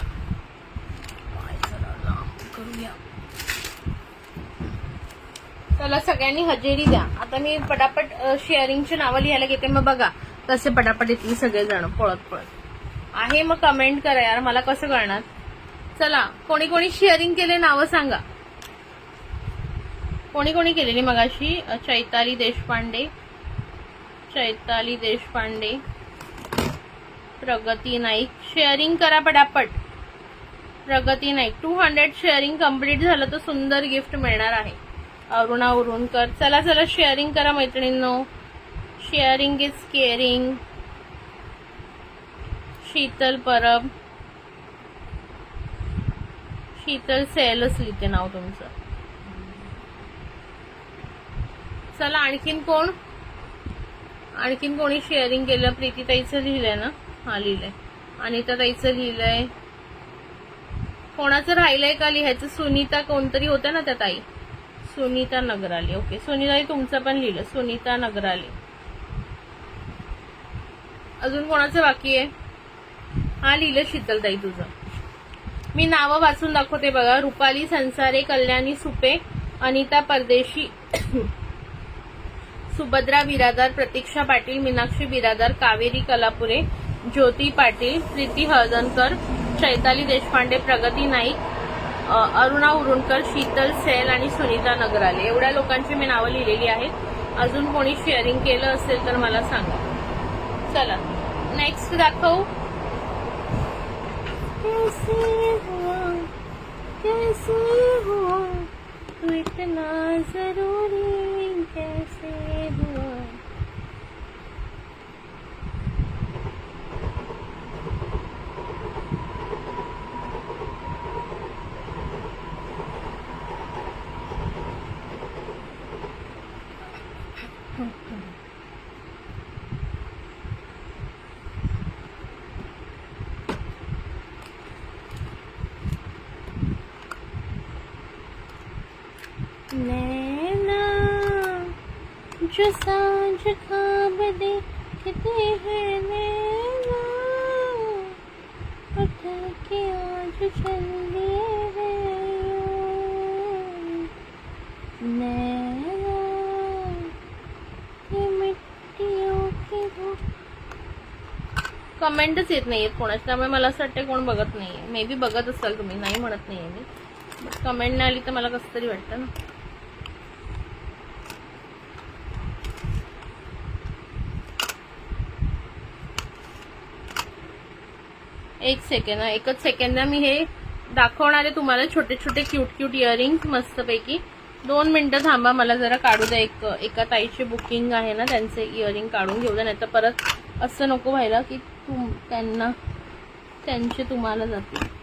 करूया. चला सगळ्यांनी हजेरी द्या. आता मी पटापट शेअरिंगची नावं लिहायला घेते, मग बघा कसे पटापट येतील सगळेजण पळत आहे. मग कमेंट करा यार, मला कसं कळणार. चला कोणी कोणी शेअरिंग केले नावं सांगा. कोणी कोणी केलेली मगाशी? चैताली देशपांडे, प्रगती नाईक. शेअरिंग करा पटापट. प्रगती नाईक 200 शेअरिंग कंप्लीट झालं तर सुंदर गिफ्ट मिळणार आहे. अरुणा उरुणकर. चला शेअरिंग करा मैत्रिणींनो. Sharing is caring. Sheetal Parab, Sheetal सेलच लिहिते नाव तुमचं. चला आणखीन कोणी शेअरिंग केलं? प्रीतीताईचं लिहिलंय ना? हा लिहिलंय. अनिताताईचं लिहिलंय. कोणाचं राहिलंय का लिहायचं? सुनीता कोणतरी होत्या ना त्या ताई, सुनीता नगराले. ओके सुनीताई तुमचं पण लिहिलं, सुनीता नगराले. अजून कोणाचं बाकी आहे? हा लिहिलं शीतलताई तुझं. मी नावं वाचून दाखवते बघा. रुपाली संसारे, कल्याणी सुपे, अनिता परदेशी, सुभद्रा बिरादार, प्रतीक्षा पाटील, मीनाक्षी बिरादार, कावेरी कलापुरे, ज्योती पाटील, प्रीती हळदणकर, चैताली देशपांडे, प्रगती नाईक, अरुणा उरुणकर, शीतल सेल आणि सुनीता नगराले. एवढ्या लोकांची मी नावं लिहिलेली आहेत. अजून कोणी शेअरिंग केलं असेल तर मला सांगा. चला नेक्स्ट दाखवू. कैसे हुआ तू इतना जरूरी, कैसे हुआ. नैना जो सांझ ख्वाब देखते हैं, नैना उठ के आज चल दिए हैं, नैना ये मिट्टियों की हो. कमेंटच येत नाहीये कोणाच, त्यामुळे मला असं वाटतं कोण बघत नाहीये. मे बी बघत असाल तुम्ही, नाही म्हणत नाहीये मी, बट कमेंट नाही आली तर मला कसं तरी वाटतं ना. एक सेकंड, एकच सेकंड मी हे दाखवणार आहे तुम्हाला. छोटे छोटे क्यूट इयरिंग्स मस्तपैकी. 2 मिनिटं थांबा, मला जरा काढू द्या. एका ताईची बुकिंग आहे ना, त्यांचे इयरिंग काढून घेऊ द्या, नाही तर परत असं नको व्हायला की त्यांचे तुम्हाला जातील.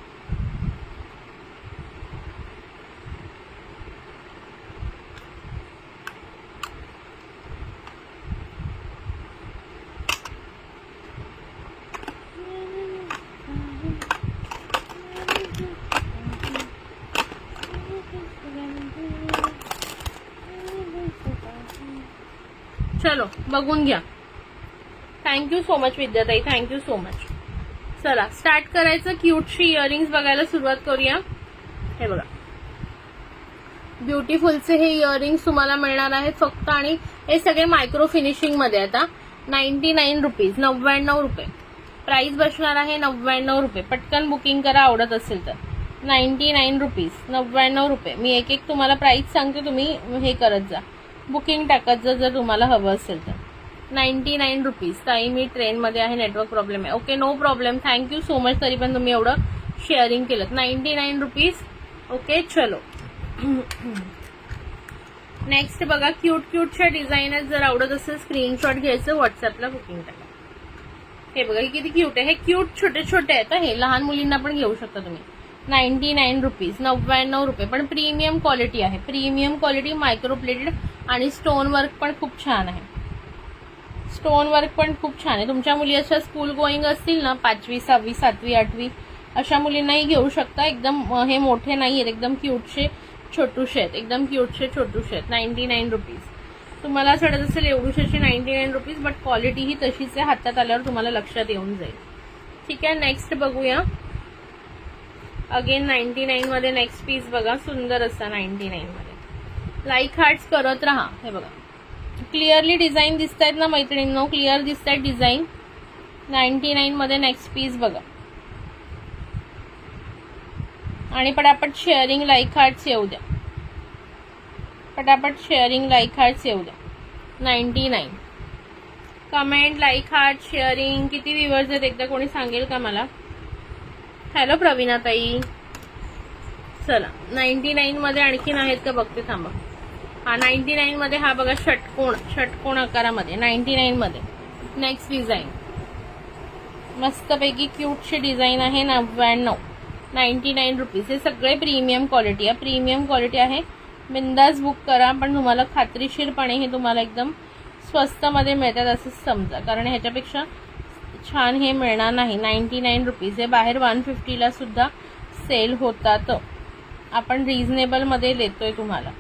चलो बघून घ्या. थँक्यू सो मच विद्याताई, थँक्यू सो मच. चला स्टार्ट करायचं. क्यूटशी इयरिंग्स बघायला सुरुवात करूया. हे बघा ब्युटिफुलचे हे इयरिंग्स तुम्हाला मिळणार आहेत फक्त, आणि हे सगळे मायक्रो फिनिशिंग मध्ये. आता 99 रुपीज, 99 रुपये प्राइस बसणार आहे. 99 रुपये. पटकन बुकिंग करा आवडत असेल तर. 99 रुपीज, 99 रुपये. मी एक एक तुम्हाला प्राइस सांगते, तुम्ही हे करत जा, बुकिंग टाकत जा जर तुम्हाला हवं असेल तर. 99 रुपीज. ताई मी ट्रेनमध्ये आहे, नेटवर्क प्रॉब्लेम आहे. Okay no problem, thank you so much. तरी पण तुम्ही एवढं शेअरिंग केलं. 99 रुपीज. ओके चलो नेक्स्ट बघा. क्यूटच्या डिझाईन जर आवडत असेल स्क्रीनशॉट घ्यायचं, व्हॉट्सअपला बुकिंग टाका. हे बघा किती क्यूट आहे. हे क्यूट छोटे छोटे आहेत. हे लहान मुलींना पण घेऊ शकता तुम्ही. 99 रुपीज, 99 रुपये. पण प्रीमियम क्वालिटी आहे, प्रीमियम क्वालिटी, मायक्रो प्लेटेड आणि स्टोन वर्क पण खूप छान आहे. स्टोन वर्क पण खूप छान आहे. तुमच्या मुली अशा स्कूल गोईंग असतील ना, 5वी 6वी 7वी 8वी अशा मुलींनाही घेऊ शकता. एकदम हे मोठे नाही आहेत, एकदम क्यूटशे छोटूशे आहेत, एकदम क्यूटशे छोटूशे आहेत. 99 रुपीज. तुम्हाला असं वाटत असेल एवढूशाची 99 रुपीज, बट क्वालिटी ही तशीच आहे. हातात आल्यावर तुम्हाला लक्षात येऊन जाईल. ठीक आहे, नेक्स्ट बघूया. अगेन 99 मध्ये नेक्स्ट पीस बघा, सुंदर असा 99 मध्ये. लाईक हार्ट्स करत राहा. हे बघा, क्लिअरली डिझाईन दिसत आहेत ना मैत्रिणींनो, क्लिअर दिसत आहेत डिझाईन. 99 मध्ये नेक्स्ट पीस बघा. आणि पटापट शेअरिंग लाईक हार्ट्स येऊ द्या, पटापट शेअरिंग लाईक हार्ट्स येऊ द्या. 99 कमेंट, लाईक हार्ट, शेअरिंग. किती व्ह्यूअर्स आहेत एकदा कोणी सांगेल का मला? हॅलो प्रवीणा ताई. चला 99 मध्ये आणखीन आहेत का बघते, थांबा. हा 99 मध्ये हा बघा, षटकोण आकारामध्ये 99 मध्ये नेक्स्ट डिझाईन. मस्तपैकी क्यूटशी डिझाईन आहे. 99 रुपीज. हे सगळे प्रीमियम क्वालिटी आहे, प्रीमियम क्वालिटी आहे. बिंदास बुक करा, पण तुम्हाला खात्रीशीरपणे हे तुम्हाला एकदम स्वस्त मध्ये मिळतात असं समजा, कारण ह्याच्यापेक्षा छान हे मिळणार नाही. 99 रुपीज. हे बाहेर 150 ला सुद्धा सेल होतात. आपण रिझनेबल मध्ये देतोय तुम्हाला.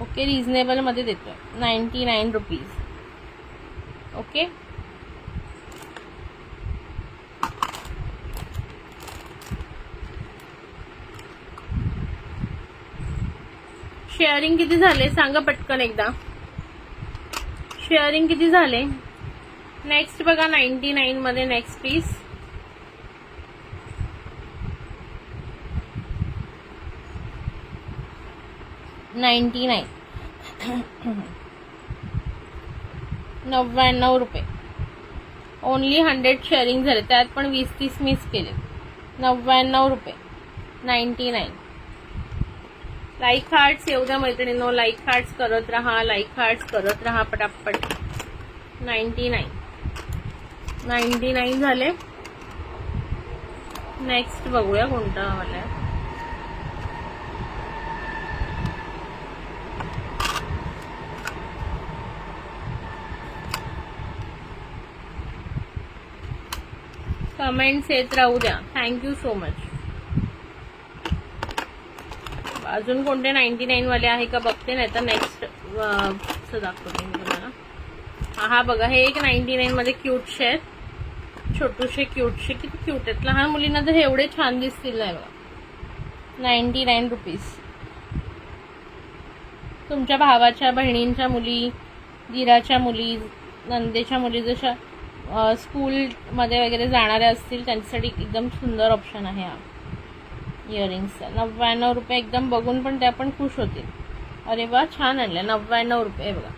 ओके, रिझनेबल मध्ये देतोय. 99 रुपीज. ओके, शेअरिंग किती झाले सांगा पटकन एकदा, शेअरिंग किती झाले. नेक्स्ट बघा 99 मध्ये नेक्स्ट पीस. $99 99 रुपये. ओनली 100 शेअरिंग झाले, त्यात पण 20-30 मिस केले. 99 रुपये. 99. लाईक हार्ट्स येऊ द्या मैत्रिणींनो, लाईक हार्ट्स करत राहा, लाईक हार्ट्स करत राहा पटापट. 99 झाले. नेक्स्ट बघूया कोणता वाला. कमेंट्स येत राहू द्या. Thank you so much. अजून कोणते 99 वाले आहे का बघते, नाही तर नेक्स्ट दाखवते मी तुम्हाला. हा बघा, हे एक 99 मध्ये क्यूटशे आहेत, छोटूशे क्यूटशे. किती क्यूट आहेत. लहान मुलींना तर हे एवढे छान दिसतील नाही बघा. 99 रुपीज. तुमच्या भावाच्या बहिणींच्या मुली, दिराच्या मुली, नंदेच्या मुली जशा स्कूल मध्ये वगैरे जाणाऱ्या असतील त्यांच्यासाठी एकदम सुंदर ऑप्शन आहे हा इयरिंग्सचा. 99 रुपये. एकदम बघून पण त्या पण खुश होतील. अरे वा, छान आणलं. 99 रुपये बघा.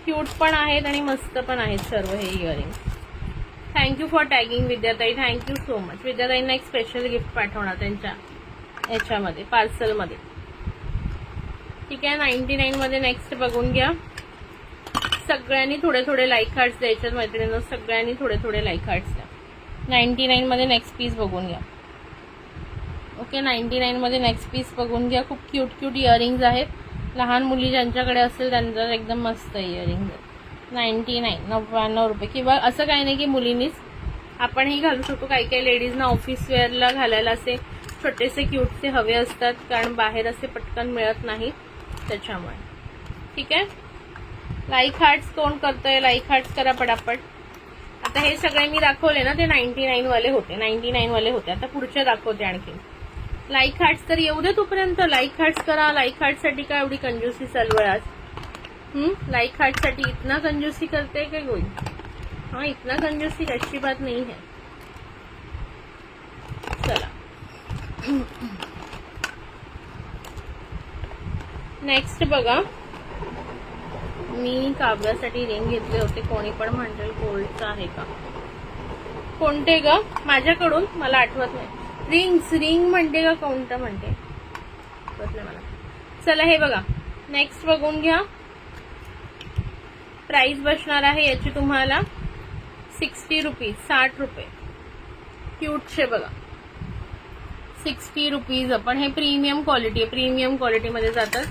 क्यूट पण आहेत आणि मस्त पण आहेत सर्व हे इयरिंग्स. थँक्यू फॉर टॅगिंग विद्याताई, थँक्यू सो मच. विद्याताईंना एक स्पेशल गिफ्ट पाठवणार त्यांच्या याच्यामध्ये, पार्सलमध्ये. ठीक आहे, 99 मध्ये नेक्स्ट बघून घ्या. सगळ्यांनी थोडे थोडे लाईक हार्ट्स द्यायचे मैत्रिणींनो, सगळ्यांनी थोडे थोडे लाईक हार्ट्स द्या. 99 मध्ये नेक्स्ट पीस बघून घ्या. ओके, 99 मध्ये नेक्स्ट पीस बघून घ्या. खूप क्यूट क्यूट इयरिंग्स आहेत. लहान मुली ज्यांच्याकडे असेल त्यांचं एकदम मस्त इयरिंग्स आहेत. 99 रुपये. किंवा असं काही नाही की मुलींनीच, आपणही घालू शकतो. काही काही लेडीजना ऑफिस वेअरला घालायला असे छोटेसे क्यूटचे हवे असतात, कारण बाहेर असे पटकन मिळत नाही त्याच्यामुळे. ठीक आहे, लाईक हार्ट्स कोण करतोय? लाईक हार्ट्स करा पटापट. आता हे सगळे मी दाखवले ना ते 99 वाले होते, 99 वाले होते. आता पुढचे दाखवते आणखी. लाईक हार्ट्स तर येऊ दे तोपर्यंत. लाईक हार्ट्स करा. लाईक हार्ट साठी काय एवढी कंजूसी चालू आहे आज? लाईक हार्ट साठी इतना कंजूसी करते काय कोई? हाँ, इतना कंजूसी अच्छी बात नहीं है. चला नेक्स्ट बघा. मी काव्यासाठी रिंग घेतले होते. कोणी पण म्हणेल गोल्डचं आहे का? कोणते ग? माझ्याकडून मला आठवत नाही. रिंग म्हणते का कोणतं म्हणते आठवत नाही मला. चला हे बघा, नेक्स्ट बघून घ्या. प्राइस बसणार आहे याची तुम्हाला 60 रुपीज, 60 रुपये. क्यूटशे बघा. 60 रुपीज. पण हे प्रीमियम क्वालिटी आहे, प्रीमियम क्वालिटीमध्ये जातात.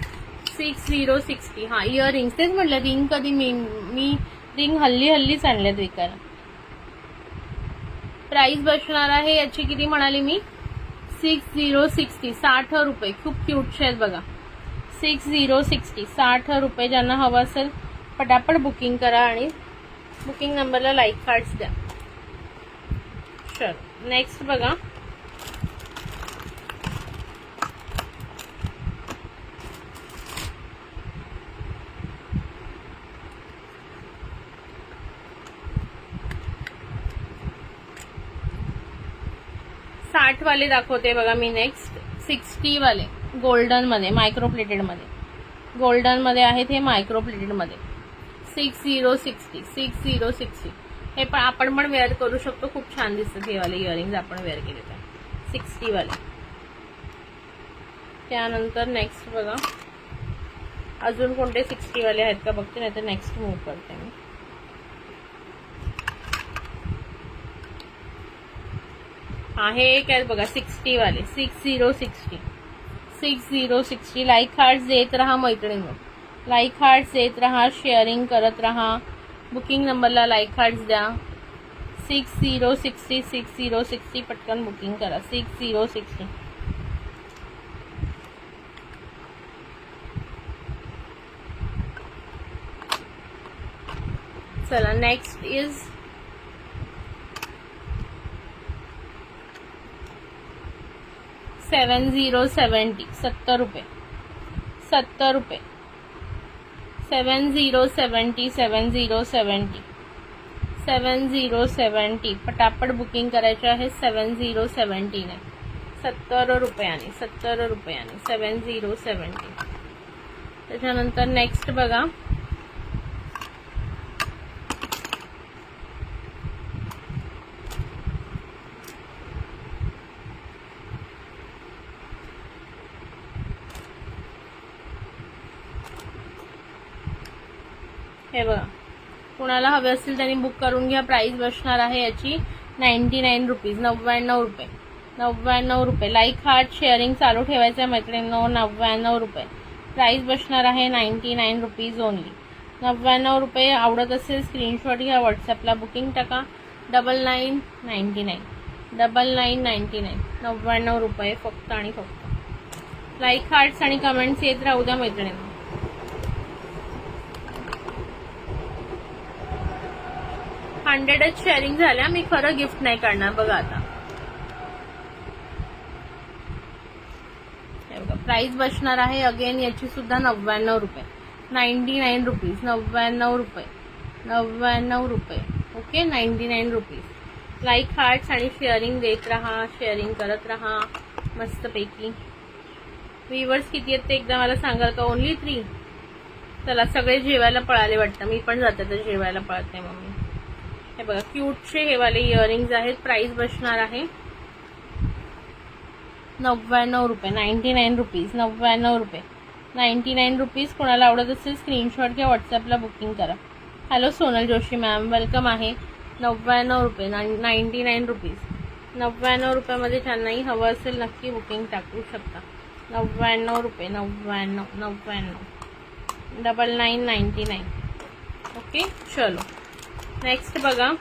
6060. हा इयरिंग्स, तेच म्हटलं रिंग कधी मी रिंग हल्लीच आणल्यात विकायला. प्राइस बसणार आहे याची किती म्हणाली मी, 6060. 60 रुपये. खूप क्यूटचे आहेत बघा. 6060. 60 रुपये. ज्यांना हवं असेल पटापट बुकिंग करा आणि बुकिंग नंबरला लाईक कार्ड्स द्या. चल नेक्स्ट बघा. वाले दाखवते बघा मी नेक्स्ट. 60 वाले गोल्डन मध्ये, मायक्रो प्लेटेड मध्ये, गोल्डन मध्ये आहेत हे, मायक्रो प्लेटेड मध्ये. 6060. 6060. हे पण आपण पण वेअर करू शकतो, खूप छान दिसतात हे वाले इयरिंग्स आपण वेअर केले तर. 60 वाले. त्यानंतर नेक्स्ट बघा अजून कोणते 60 वाले आहेत का बघते, नाही तर नेक्स्ट मूव्ह करते मी. हे एक आहेत बघा 60 वाले. 6060. 6060. लाईक हार्ट्स देत राहा मैत्रिणी, लाईक हार्ट्स देत राहा, शेअरिंग करत राहा. बुकिंग नंबरला लाईक हार्ट्स द्या. 6060. 6060. पटकन बुकिंग करा. 6060. चला नेक्स्ट इज 7070. 70 रुपये. 70 रुपये. 7070. 7070. 7070. पटापट बुकिंग करायचे आहे. 7070 ने 70 रुपयाने. 70 रुपयाने 7070. त्याच्यानंतर नेक्स्ट बघा हे बघा. कुणाला हवे असतील त्यांनी बुक करून घ्या. प्राइस बसणार आहे याची 99 रुपीज. 99 रुपये. 99 रुपये. लाईक हार्ट शेअरिंग चालू ठेवायचं आहे मैत्रिणींनो. 99 रुपये. प्राइस बसणार आहे 99 रुपीज ओनली. 99 रुपये. आवडत असेल स्क्रीनशॉट घ्या, व्हॉट्सअपला बुकिंग टाका. 9999. 9999. 99 रुपये फक्त आणि फक्त. लाईक हार्ट्स आणि कमेंट्स येत राहू द्या मैत्रिणींनो. 100च शेअरिंग झाल्या. मी खरं गिफ्ट नाही करणार बघा आता. प्राइस बसणार आहे अगेन याची सुद्धा 99 रुपये. 99 रुपीज. 99 रुपये. 99 रुपये. Okay 99 rupees. लाईक हार्ट्स आणि शेअरिंग देत राहा, शेअरिंग करत राहा मस्तपैकी. व्ह्यूअर्स किती आहेत ते एकदा मला सांगाल का. ओनली 3. चला सगळे जेवायला पळाले वाटतं. मी पण जाते तर जेवायला पळते मम्मी. हे बघा क्यूटचे हे वाले इयरिंग्स आहेत. प्राइस बसणार आहे 99 रुपये. 99 रुपीज. 99 रुपये. 99 रुपीज. कोणाला आवडत असेल स्क्रीनशॉट घ्या, व्हॉट्सअपला बुकिंग करा. Hello Sonal Joshi ma'am, welcome आहे. 99 रुपये. 99 रुपीज. 99 रुपयामध्ये ज्यांनाही हवं असेल नक्की बुकिंग टाकू शकता. 99 रुपये. 99. 99. 9999. ओके चलो नेक्स्ट बघा.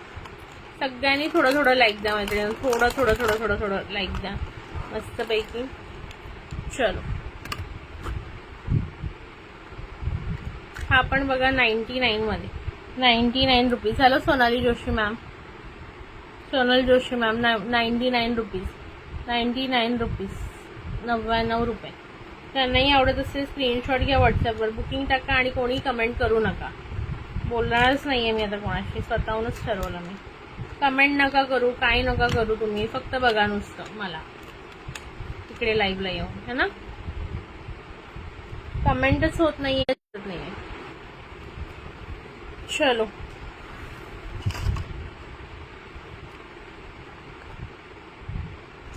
सगळ्यांनी थोडं थोडं लाईक द्या मैत्रिणी. थोडं थोडं थोडं थोडं थोडं लाईक द्या मस्तपैकी. चलो हा पण बघा 99 मध्ये. 99 rupees. Hello Sonali Joshi ma'am, Sonal Joshi ma'am. 99 rupees. 99 rupees. 99 रुपये. त्यांनाही आवडत असेल स्क्रीनशॉट घ्या, व्हॉट्सअपवर बुकिंग टाका आणि कोणी कमेंट करू नका. बोलणारच नाहीये मी आता कोणाशी, स्वतःहूनच ठरवलं मी. कमेंट नका करू, काय नका करू तुम्ही, फक्त बघा नुसतं मला इकडे लाईव्हला येऊन, है ना. कमेंटच होत नाहीये. चलो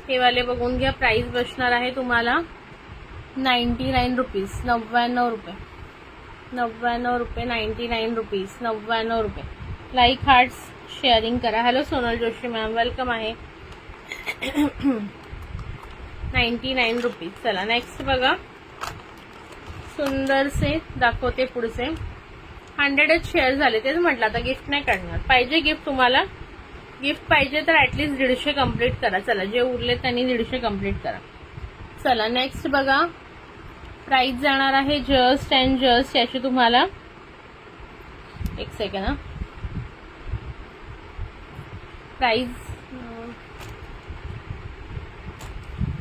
हे वाले बघून घ्या. प्राइस बसणार आहे तुम्हाला 99 रुपीज. 99 रुपये. 99 रुपये. 99 रुपीज. 99 रुपये. लाईक हार्ट्स शेअरिंग करा. Hello Sonal Joshi ma'am, welcome आहे. 99 रुपीज. चला नेक्स्ट बघा, सुंदरसे दाखवते पुढचे. 100च शेअर झाले, तेच म्हटलं आता गिफ्ट नाही काढणार. पाहिजे गिफ्ट तुम्हाला, गिफ्ट पाहिजे तर ऍटलीस्ट 150 कम्प्लीट करा. चला जे उरले त्यांनी 150 कम्प्लीट करा. चला नेक्स्ट बघा, प्राइस जाणार आहे जस्ट अँड जस्ट याची तुम्हाला, एक सेकंड हा,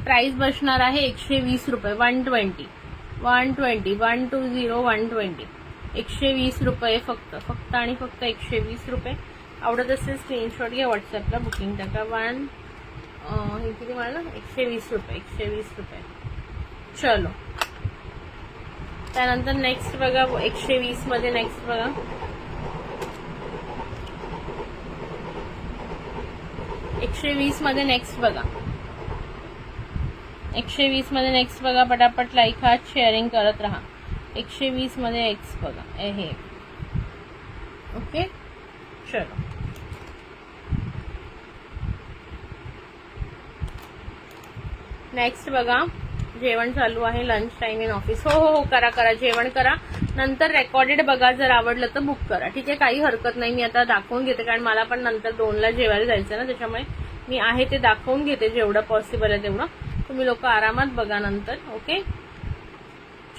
प्राइस बसणार आहे 120 रुपये. 120 120 रुपये फक्त आणि फक्त 120 रुपये. आवडत असेल स्क्रीनशॉट घ्या, व्हॉट्सअपला बुकिंग टाका. हे किती मला 120 रुपये. चलो त्यानंतर नेक्स्ट बघा 120 मध्ये. नेक्स्ट बघा 120 मध्ये नेक्स्ट बघा. 120 मध्ये नेक्स्ट बघा. पटापट लाईक हा शेअरिंग करत राहा. 120 मध्ये एक्स बघा हे. ओके चलो नेक्स्ट बघा. जेवण चालू आहे, लंच टाइम इन ऑफिस. हो करा जेवण करा. नंतर रेकॉर्डेड बघा, जर आवडलं तर बुक करा. ठीक आहे, काही हरकत नाही. मी आता दाखवून घेते, कारण मला पण नंतर 2ला जेवायला जायचं ना, त्याच्यामुळे मी आहे ते दाखवून घेते जेवढं पॉसिबल आहे तेवढं. तुम्ही लोक आरामात बघा नंतर. ओके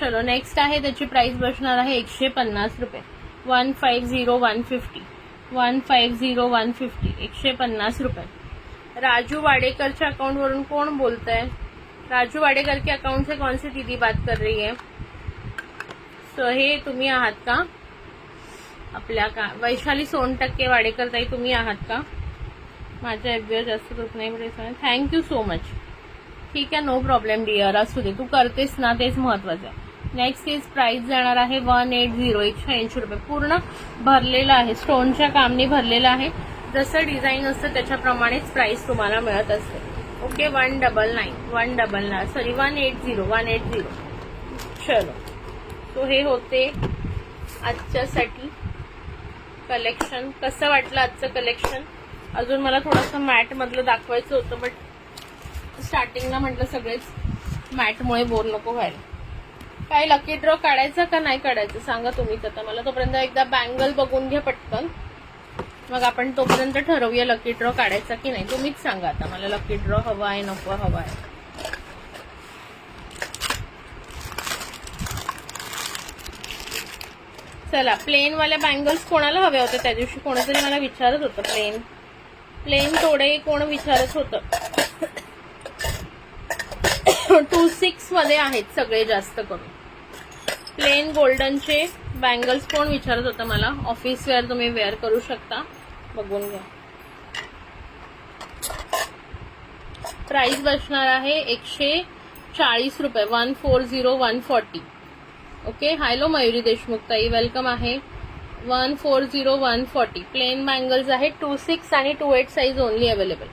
चलो नेक्स्ट आहे, त्याची प्राइस बसणार आहे 150 रुपये. 150 150 रुपये. राजू वाडेकरच्या अकाउंट वरून कोण बोलतंय? राजू वाडेकर के अकाउंट से कौन सी दीदी बात कर रही है? सो हे तुम्ही आहात का? आपल्या का वैशाली सोनटक्के वाडेकर ताई तुम्ही आहात का? माझ्या एफबीवर जास्त ग्रुप नाही. Thank you so much. ठीक आहे, नो प्रॉब्लेम डिअर. असू दे, तू करतेस ना, तेच महत्वाचं आहे. नेक्स्ट इज प्राइस जाणार आहे 180 180 रुपये. पूर्ण भरलेलं आहे, स्टोनच्या कामनी भरलेलं आहे. जसं डिझाईन असतं त्याच्याप्रमाणेच प्राइस तुम्हाला मिळत असते. Okay 180 sorry 180. चलो तो हे होते आजच्यासाठी कलेक्शन. कसं वाटलं आजचं कलेक्शन? अजून मला थोडंसं मॅट मधलं दाखवायचं होतं, बट स्टार्टिंगला म्हटलं सगळेच मॅटमुळे बोर नको व्हायला. काय लकी ड्रॉ काढायचा का नाही काढायचं सांगा तुम्हीच आता मला. तोपर्यंत एकदा बँगल बघून घ्या पटकन, मग आपण तोपर्यंत ठरवूया लकी ड्रॉ काढायचा की नाही. तुम्हीच सांगा आता मला, लकी ड्रॉ हवा आहे नको हवा आहे. चला प्लेन वाल्या बँगल्स कोणाला हव्या होत्या त्या दिवशी? कोणीतरी मला विचारत होतं. प्लेन तोडे कोण विचारत होतं. 26 मध्ये आहेत सगळे जास्त करून. प्लेन गोल्डनचे बँगल्स कोण विचारत होतं मला. ऑफिस वेअर तुम्ही वेअर करू शकता, बघून घ्या. प्राइस बसणार आहे 140 रुपये. 140 ओके. हॅलो मयुरी देशमुख ताई, वेलकम आहे. 140 प्लेन बँगल्स आहेत. 26 आणि 28 size only available.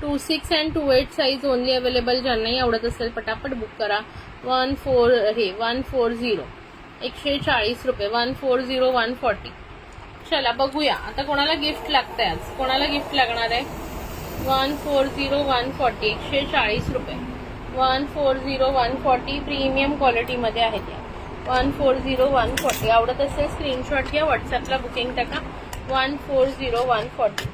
26 and 28 size only available. ज्यांनाही आवडत असेल पटापट बुक करा. 140 140 रुपये. 140. चला बघूया आता कोणाला गिफ्ट लागतंय आज. कोणाला गिफ्ट लागणार आहे? 140 140 रुपये. 140 प्रीमियम क्वालिटी मध्ये आहे त्या. 140 आवडत असेल स्क्रीनशॉट घ्या, व्हॉट्सअपला बुकिंग टाका. 140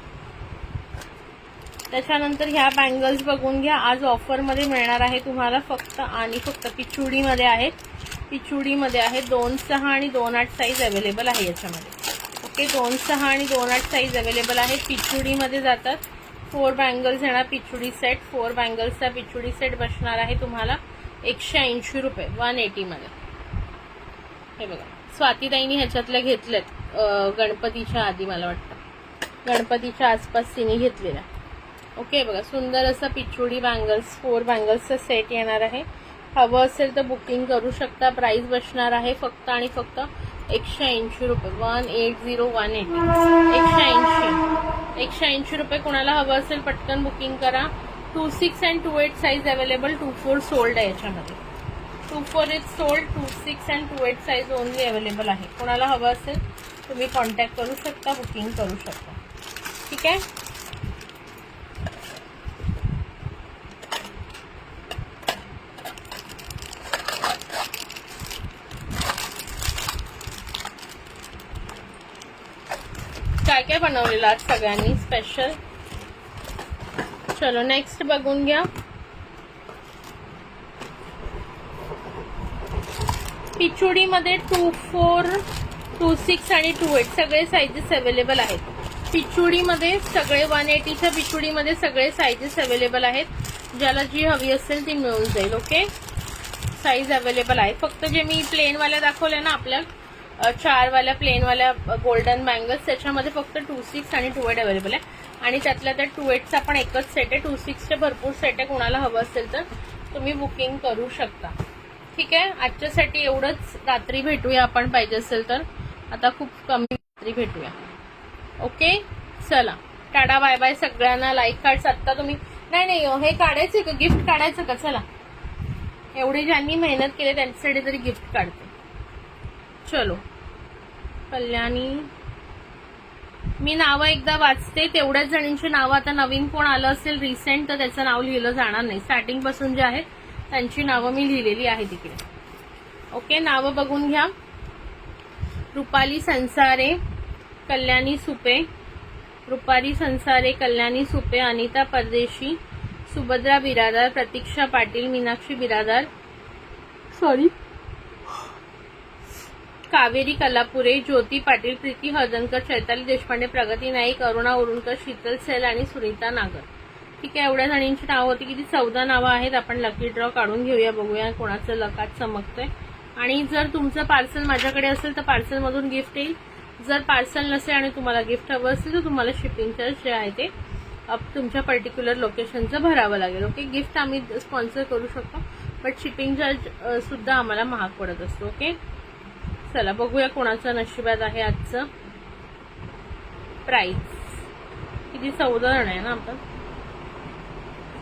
त्याच्यानंतर ह्या बँगल्स बघून घ्या. आज ऑफर मध्ये मिळणार आहे तुम्हाला फक्त आणि फक्त. पिचुडीमध्ये आहेत. 2.6 आणि 2.8 साईज अवेलेबल आहे याच्यामध्ये. ओके 2.6 आणि 2.8 साईज अवेलेबल आहे. पिचुडीमध्ये जातात. 4 बँगल्स येणार पिचुडी सेट. 4 बँगल्सचा पिचुडी सेट बसणार आहे तुम्हाला 180 रुपये. 180 मध्ये. हे बघा स्वातीताईंनी ह्याच्यातल्या घेतल्यात गणपतीच्या आधी, मला वाटतं गणपतीच्या आसपास तिने घेतलेल्या. ओके बघा सुंदर असं पिचुडी बँगल्स 4 बँगल्सचा सेट येणार आहे. हवं असेल तर बुकिंग करू शकता. प्राइस बसणार आहे फक्त आणि फक्त 180 रुपये. 180 रुपये. कोणाला हवं असेल पटकन बुकिंग करा. 26 अँड 28 साईज अवेलेबल. 24 सोल्ड आहे याच्यामध्ये. 24 is sold. 26 and 28 size only available आहे. कोणाला हवं असेल तुम्ही कॉन्टॅक्ट करू शकता, बुकिंग करू शकता. ठीक आहे. बनवलेलं आज सगळ्यांनी स्पेशल. चलो नेक्स्ट बघून घ्या. पिचुडीमध्ये 24, 26 आणि 28 सगळे साईजेस अवेलेबल आहेत. पिचुडीमध्ये सगळे 180च्या पिचुडीमध्ये सगळे साईजेस अवेलेबल आहेत. ज्याला जी हवी असेल ती मिळून जाईल. ओके, साईज अवेलेबल आहे. फक्त जे मी प्लेनवाल्या दाखवल्या ना आपल्या 4 वाल्या प्लेनवाल्या गोल्डन बँगल्स, त्याच्यामध्ये फक्त 26 आणि 28 अवेलेबल आहे. आणि त्यातल्या त्या 28चा पण एकच सेट आहे. 26चे भरपूर सेट आहे. कोणाला हवं असेल तर तुम्ही बुकिंग करू शकता. ठीक आहे, आजच्यासाठी एवढंच. रात्री भेटूया आपण पाहिजे असेल तर. आता खूप कमी रात्री भेटूया. ओके, चला टाटा बाय बाय सगळ्यांना. लाईक कार्ड्स आत्ता तुम्ही नाही हे काढायचं का, गिफ्ट काढायचं का? चला, एवढे ज्यांनी मेहनत केली त्यांच्यासाठी तरी गिफ्ट काढते. चलो कल्याणी, मी नावं एकदा वाचते. तेवढ्याच जणींची नावं. आता नवीन कोण आलं असेल रिसेंट तर त्याचं नाव लिहिलं जाणार नाही. स्टार्टिंग पासून जे आहेत त्यांची नावं मी लिहिलेली आहे तिकडे. ओके, नावं बघून घ्या. रुपाली संसारे, कल्याणी सुपे, रुपाली संसारे, कल्याणी सुपे, अनिता परदेशी, सुभद्रा बिरादार, प्रतीक्षा पाटील, मीनाक्षी बिरादार, कावेरी कलापुरे, ज्योती पाटील, प्रीती हळदणकर, चैताली देशपांडे, प्रगती नाईक, अरुणा उरुणकर, शीतल सेल आणि सुनीता नागर. ठीक आहे, एवढ्या जणींची नावं होती. किती 14 नावं आहेत. आपण लकी ड्रॉ काढून घेऊया, बघूया कोणाचं लकात चमकतंय. आणि जर तुमचं पार्सल माझ्याकडे असेल तर पार्सल मधून गिफ्ट येईल. जर पार्सल नसेल आणि तुम्हाला गिफ्ट हवं असेल तर तुम्हाला शिपिंग चार्ज जे आहे ते तुमच्या पर्टिक्युलर लोकेशनचं भरावं लागेल. ओके, गिफ्ट आम्ही स्पॉन्सर करू शकतो बट शिपिंग चार्ज सुद्धा आम्हाला महाग पडत असतो. ओके, चला बघूया कोणाचं नशिबात आहे आजचं प्राइस. किती 14 जण आहे ना आपण.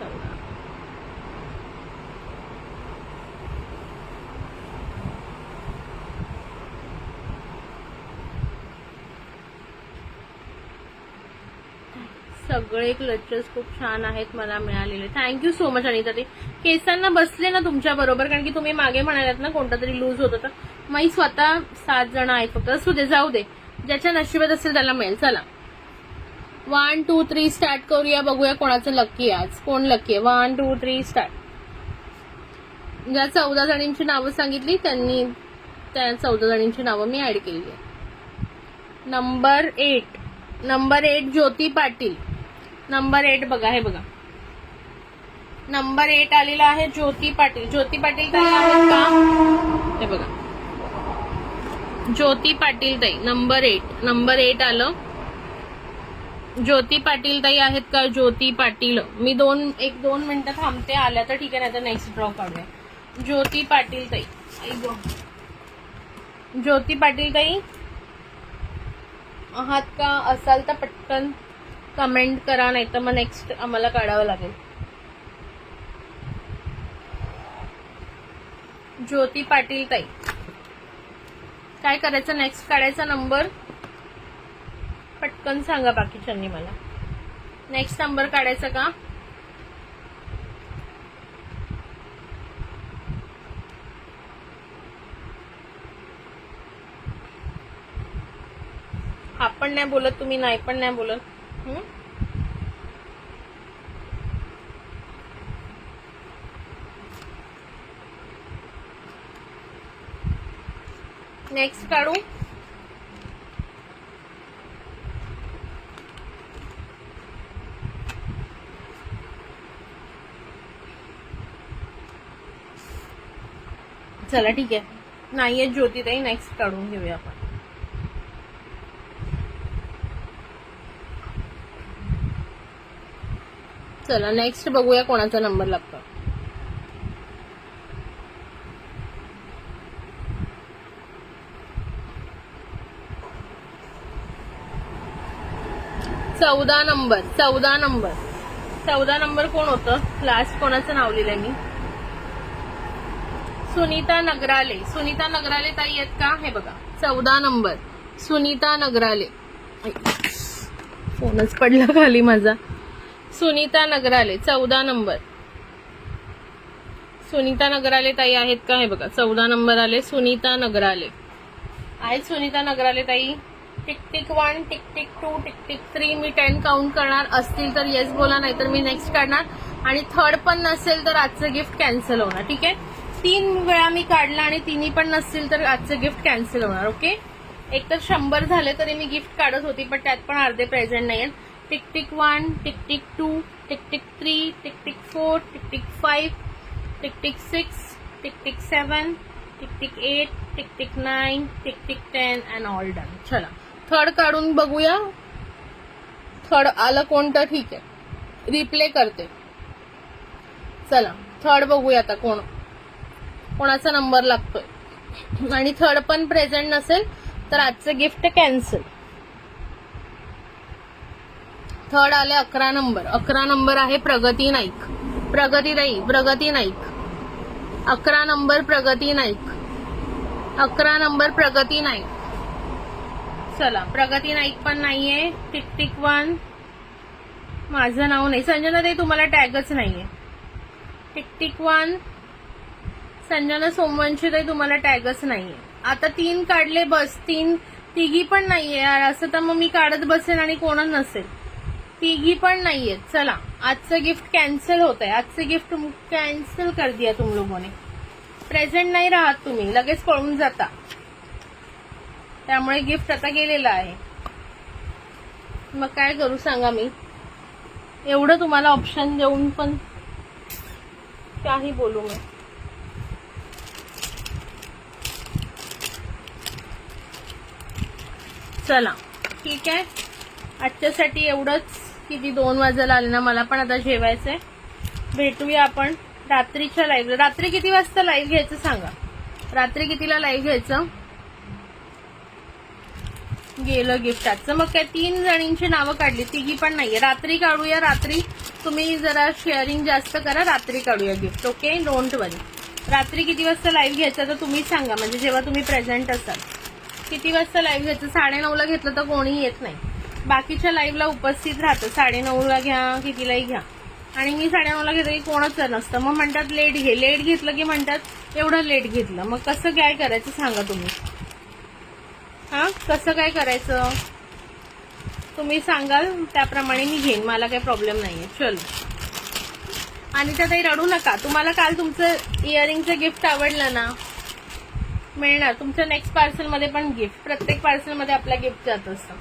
14. सगळे क्लचेस खूप छान आहेत मला मिळालेले. Thank you so much Anita. ते केसांना बसले ना तुमच्या बरोबर, कारण की तुम्ही मागे म्हणालात ना कोणता तरी लूज होत होता. मी स्वतः 7 जण आहेत फक्त. असू दे, जाऊ दे, ज्याच्या नशिबात असेल त्याला मिळेल. चला 1 2 3 स्टार्ट करूया. बघूया कोणाचं लकी आहे आज. कोण लकी आहे? 1 2 3 स्टार्ट. ज्या 14 जणींची नावं सांगितली त्यांनी त्या 14 जणींची नावं मी ऍड केली आहे. नंबर 8 ज्योती पाटील. नंबर 8 बघा, हे बघा नंबर 8 आलेला आहे ज्योती पाटील. ज्योती पाटील ताई आहेत का? हे बघा ज्योती पाटील ताई नंबर 8 आलं. ज्योती पाटील ताई आहेत का? ज्योती पाटील. मी 1-2 मिनिटं थांबते, आल्या तर ठीक आहे, नाही तर नेक्स्ट ड्रॉ काढूया. ज्योती पाटील ताई, ज्योती पाटील ताई आहात का? असाल तर पटकन कमेंट करा, नाही तर मग नेक्स्ट आम्हाला काढावं लागेल. ज्योती पाटील ताई, काय करायचं नेक्स्ट काढायचा नंबर? पटकन सांगा बाकीच्यांनी मला. नेक्स्ट नंबर काढायचा का? आपण नाही बोलत, तुम्ही नाही पण नाही बोलत. नेक्स्ट काढू. चला ठीक आहे, नाहीये ज्योतिताई, नेक्स्ट काढून घेऊया आपण. चला नेक्स्ट बघूया कोणाचा नंबर लागतो. चौदा नंबर कोण होतं? लास्ट कोणाचं नाव लिहिलंय मी? सुनीता नगराले. सुनीता नगराले ताई आहेत का? हे बघा 14 नंबर सुनीता नगराले. फोनच पडला खाली माझा. सुनीता नगराले 14 नंबर. सुनीता नगराले ताई आहेत का? हे बघा 14 नंबर आले सुनीता नगराले. आहेत सुनीता नगराले ताई? Tick tick 1, tick tick 2, tick tick 3. मी 10 काउंट करणार. असतील तर येस बोला, नाहीतर मी नेक्स्ट काढणार. आणि थर्ड पण नसेल तर आजचं गिफ्ट कॅन्सल होणार. ठीक आहे, 3 वेळा मी काढला आणि तिन्ही पण नसतील तर आजचं गिफ्ट कॅन्सल होणार. ओके, एक तर 100 झाले तरी मी गिफ्ट काढत होती, पण त्यात पण अर्धे प्रेझेंट नाही आहेत. Tick tick 1, tick tick 2, tick tick 3, tick tick 4, tick tick 5, tick tick 6, tick tick 7, tick tick 8, tick tick 9, tick tick 10 and all done. चला थर्ड काढून बघूया. थर्ड आलं कोणतं? ठीक आहे, रिप्ले करते. चला थर्ड बघूया आता कोणाचा नंबर लागतोय. आणि थर्ड पण प्रेझेंट नसेल तर आजचं गिफ्ट कॅन्सल. थर्ड आले 11 नंबर. 11 नंबर आहे प्रगती नाईक. प्रगती 11 नंबर प्रगती नाईक. 11 नंबर प्रगती नाईक. चला प्रगती नाईक पण नाहीये. टिक टिक 1, माझं नाव नाही. संजना ताई तुम्हाला टॅगच नाहीये. टिक टिक 1, संजना सोमवंशी ताई तुम्हाला टॅगच नाहीये. आता 3 काढले बस. तिघी पण नाहीये यार. असं तर मग मी काढत बसेन आणि कोणच नसेल. तिघी पण नाहीये. चला आजचं गिफ्ट कॅन्सल होत आहे. आजचं गिफ्ट कॅन्सल कर दिया तुम लोगों ने. प्रेझेंट नाही राहत तुम्ही, लगेच पळून जाता. त्यामुळे गिफ्ट आता गेलेलं आहे. मग काय करू सांगा मी? एवढं तुम्हाला ऑप्शन देऊन पण काही बोलू मी. चला ठीक आहे, आजच्यासाठी एवढंच. किती 2 वाजायला आले ना, मला पण आता जेवायचंय. भेटूया आपण रात्रीच्या लाईव्हला. रात्री किती वाजता लाईव्ह घ्यायचं सांगा. रात्री कितीला लाईव्ह घ्यायचं? गेलं गिफ्टाचं. मग काय 3 जणींची नावं काढली, तिघी पण नाहीये. रात्री काढूया. रात्री तुम्ही जरा शेअरिंग जास्त करा. रात्री काढूया गिफ्ट. ओके, डोंट वरी. रात्री किती वाजता लाईव्ह घ्यायचं तर तुम्ही सांगा, म्हणजे जेव्हा तुम्ही प्रेझेंट असाल. किती वाजता लाईव्ह घ्यायचं? 9:30ला घेतलं तर कोणी येत नाही. बाकीच्या लाईव्हला उपस्थित राहतं. 9:30ला घ्या, कितीलाही घ्या. आणि मी 9:30ला घेतलं की कोणच नसतं. मग म्हणतात लेट घे. लेट घेतलं की म्हणतात एवढं लेट घेतलं. मग कसं काय करायचं सांगा तुम्ही? कसं काय करायचं तुम्ही सांगाल, त्याप्रमाणे मी घेईन. मला काही प्रॉब्लेम नाहीये. चलो. आणि त्या ताई रडू नका. तुम्हाला काल तुमचं इयरिंगचं गिफ्ट आवडलं ना, मिळणार तुमच्या नेक्स्ट पार्सलमध्ये पण गिफ्ट. प्रत्येक पार्सलमध्ये आपला गिफ्ट जात असतं.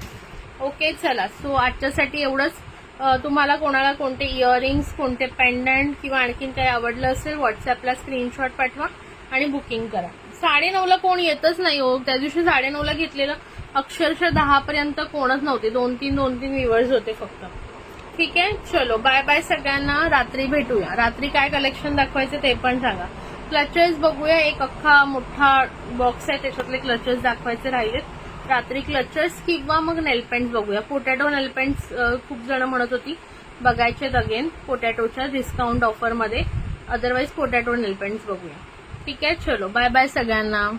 ओके चला. सो आजच्यासाठी एवढंच. तुम्हाला कोणाला कोणते इयरिंग्स, कोणते पेंडंट किंवा आणखीन काही आवडलं असेल, व्हॉट्सअपला स्क्रीनशॉट पाठवा आणि बुकिंग करा. 9:30ला कोण येतच नाही हो. त्या दिवशी 9:30ला घेतलेलं अक्षरशः 10 पर्यंत कोणच नव्हते. 2-3 व्ह्युअर्स होते फक्त. ठीक आहे, चलो बाय बाय सगळ्यांना. रात्री भेटूया. रात्री काय कलेक्शन दाखवायचं ते पण सांगा. क्लचेस बघूया. एक अख्खा मोठा बॉक्स आहे, त्याच्यातले क्लचेस दाखवायचे राहिलेत. रात्री क्लचेस किंवा मग नेलपेंट्स बघूया. पोटॅटो नेलपेंट्स खूप जण म्हणत होती बघायचेत अगेन पोटॅटोच्या डिस्काउंट ऑफरमध्ये. अदरवाईज पोटॅटो नेलपेंट्स बघूया. ठीक आहे, चलो बाय बाय सगळ्यांना.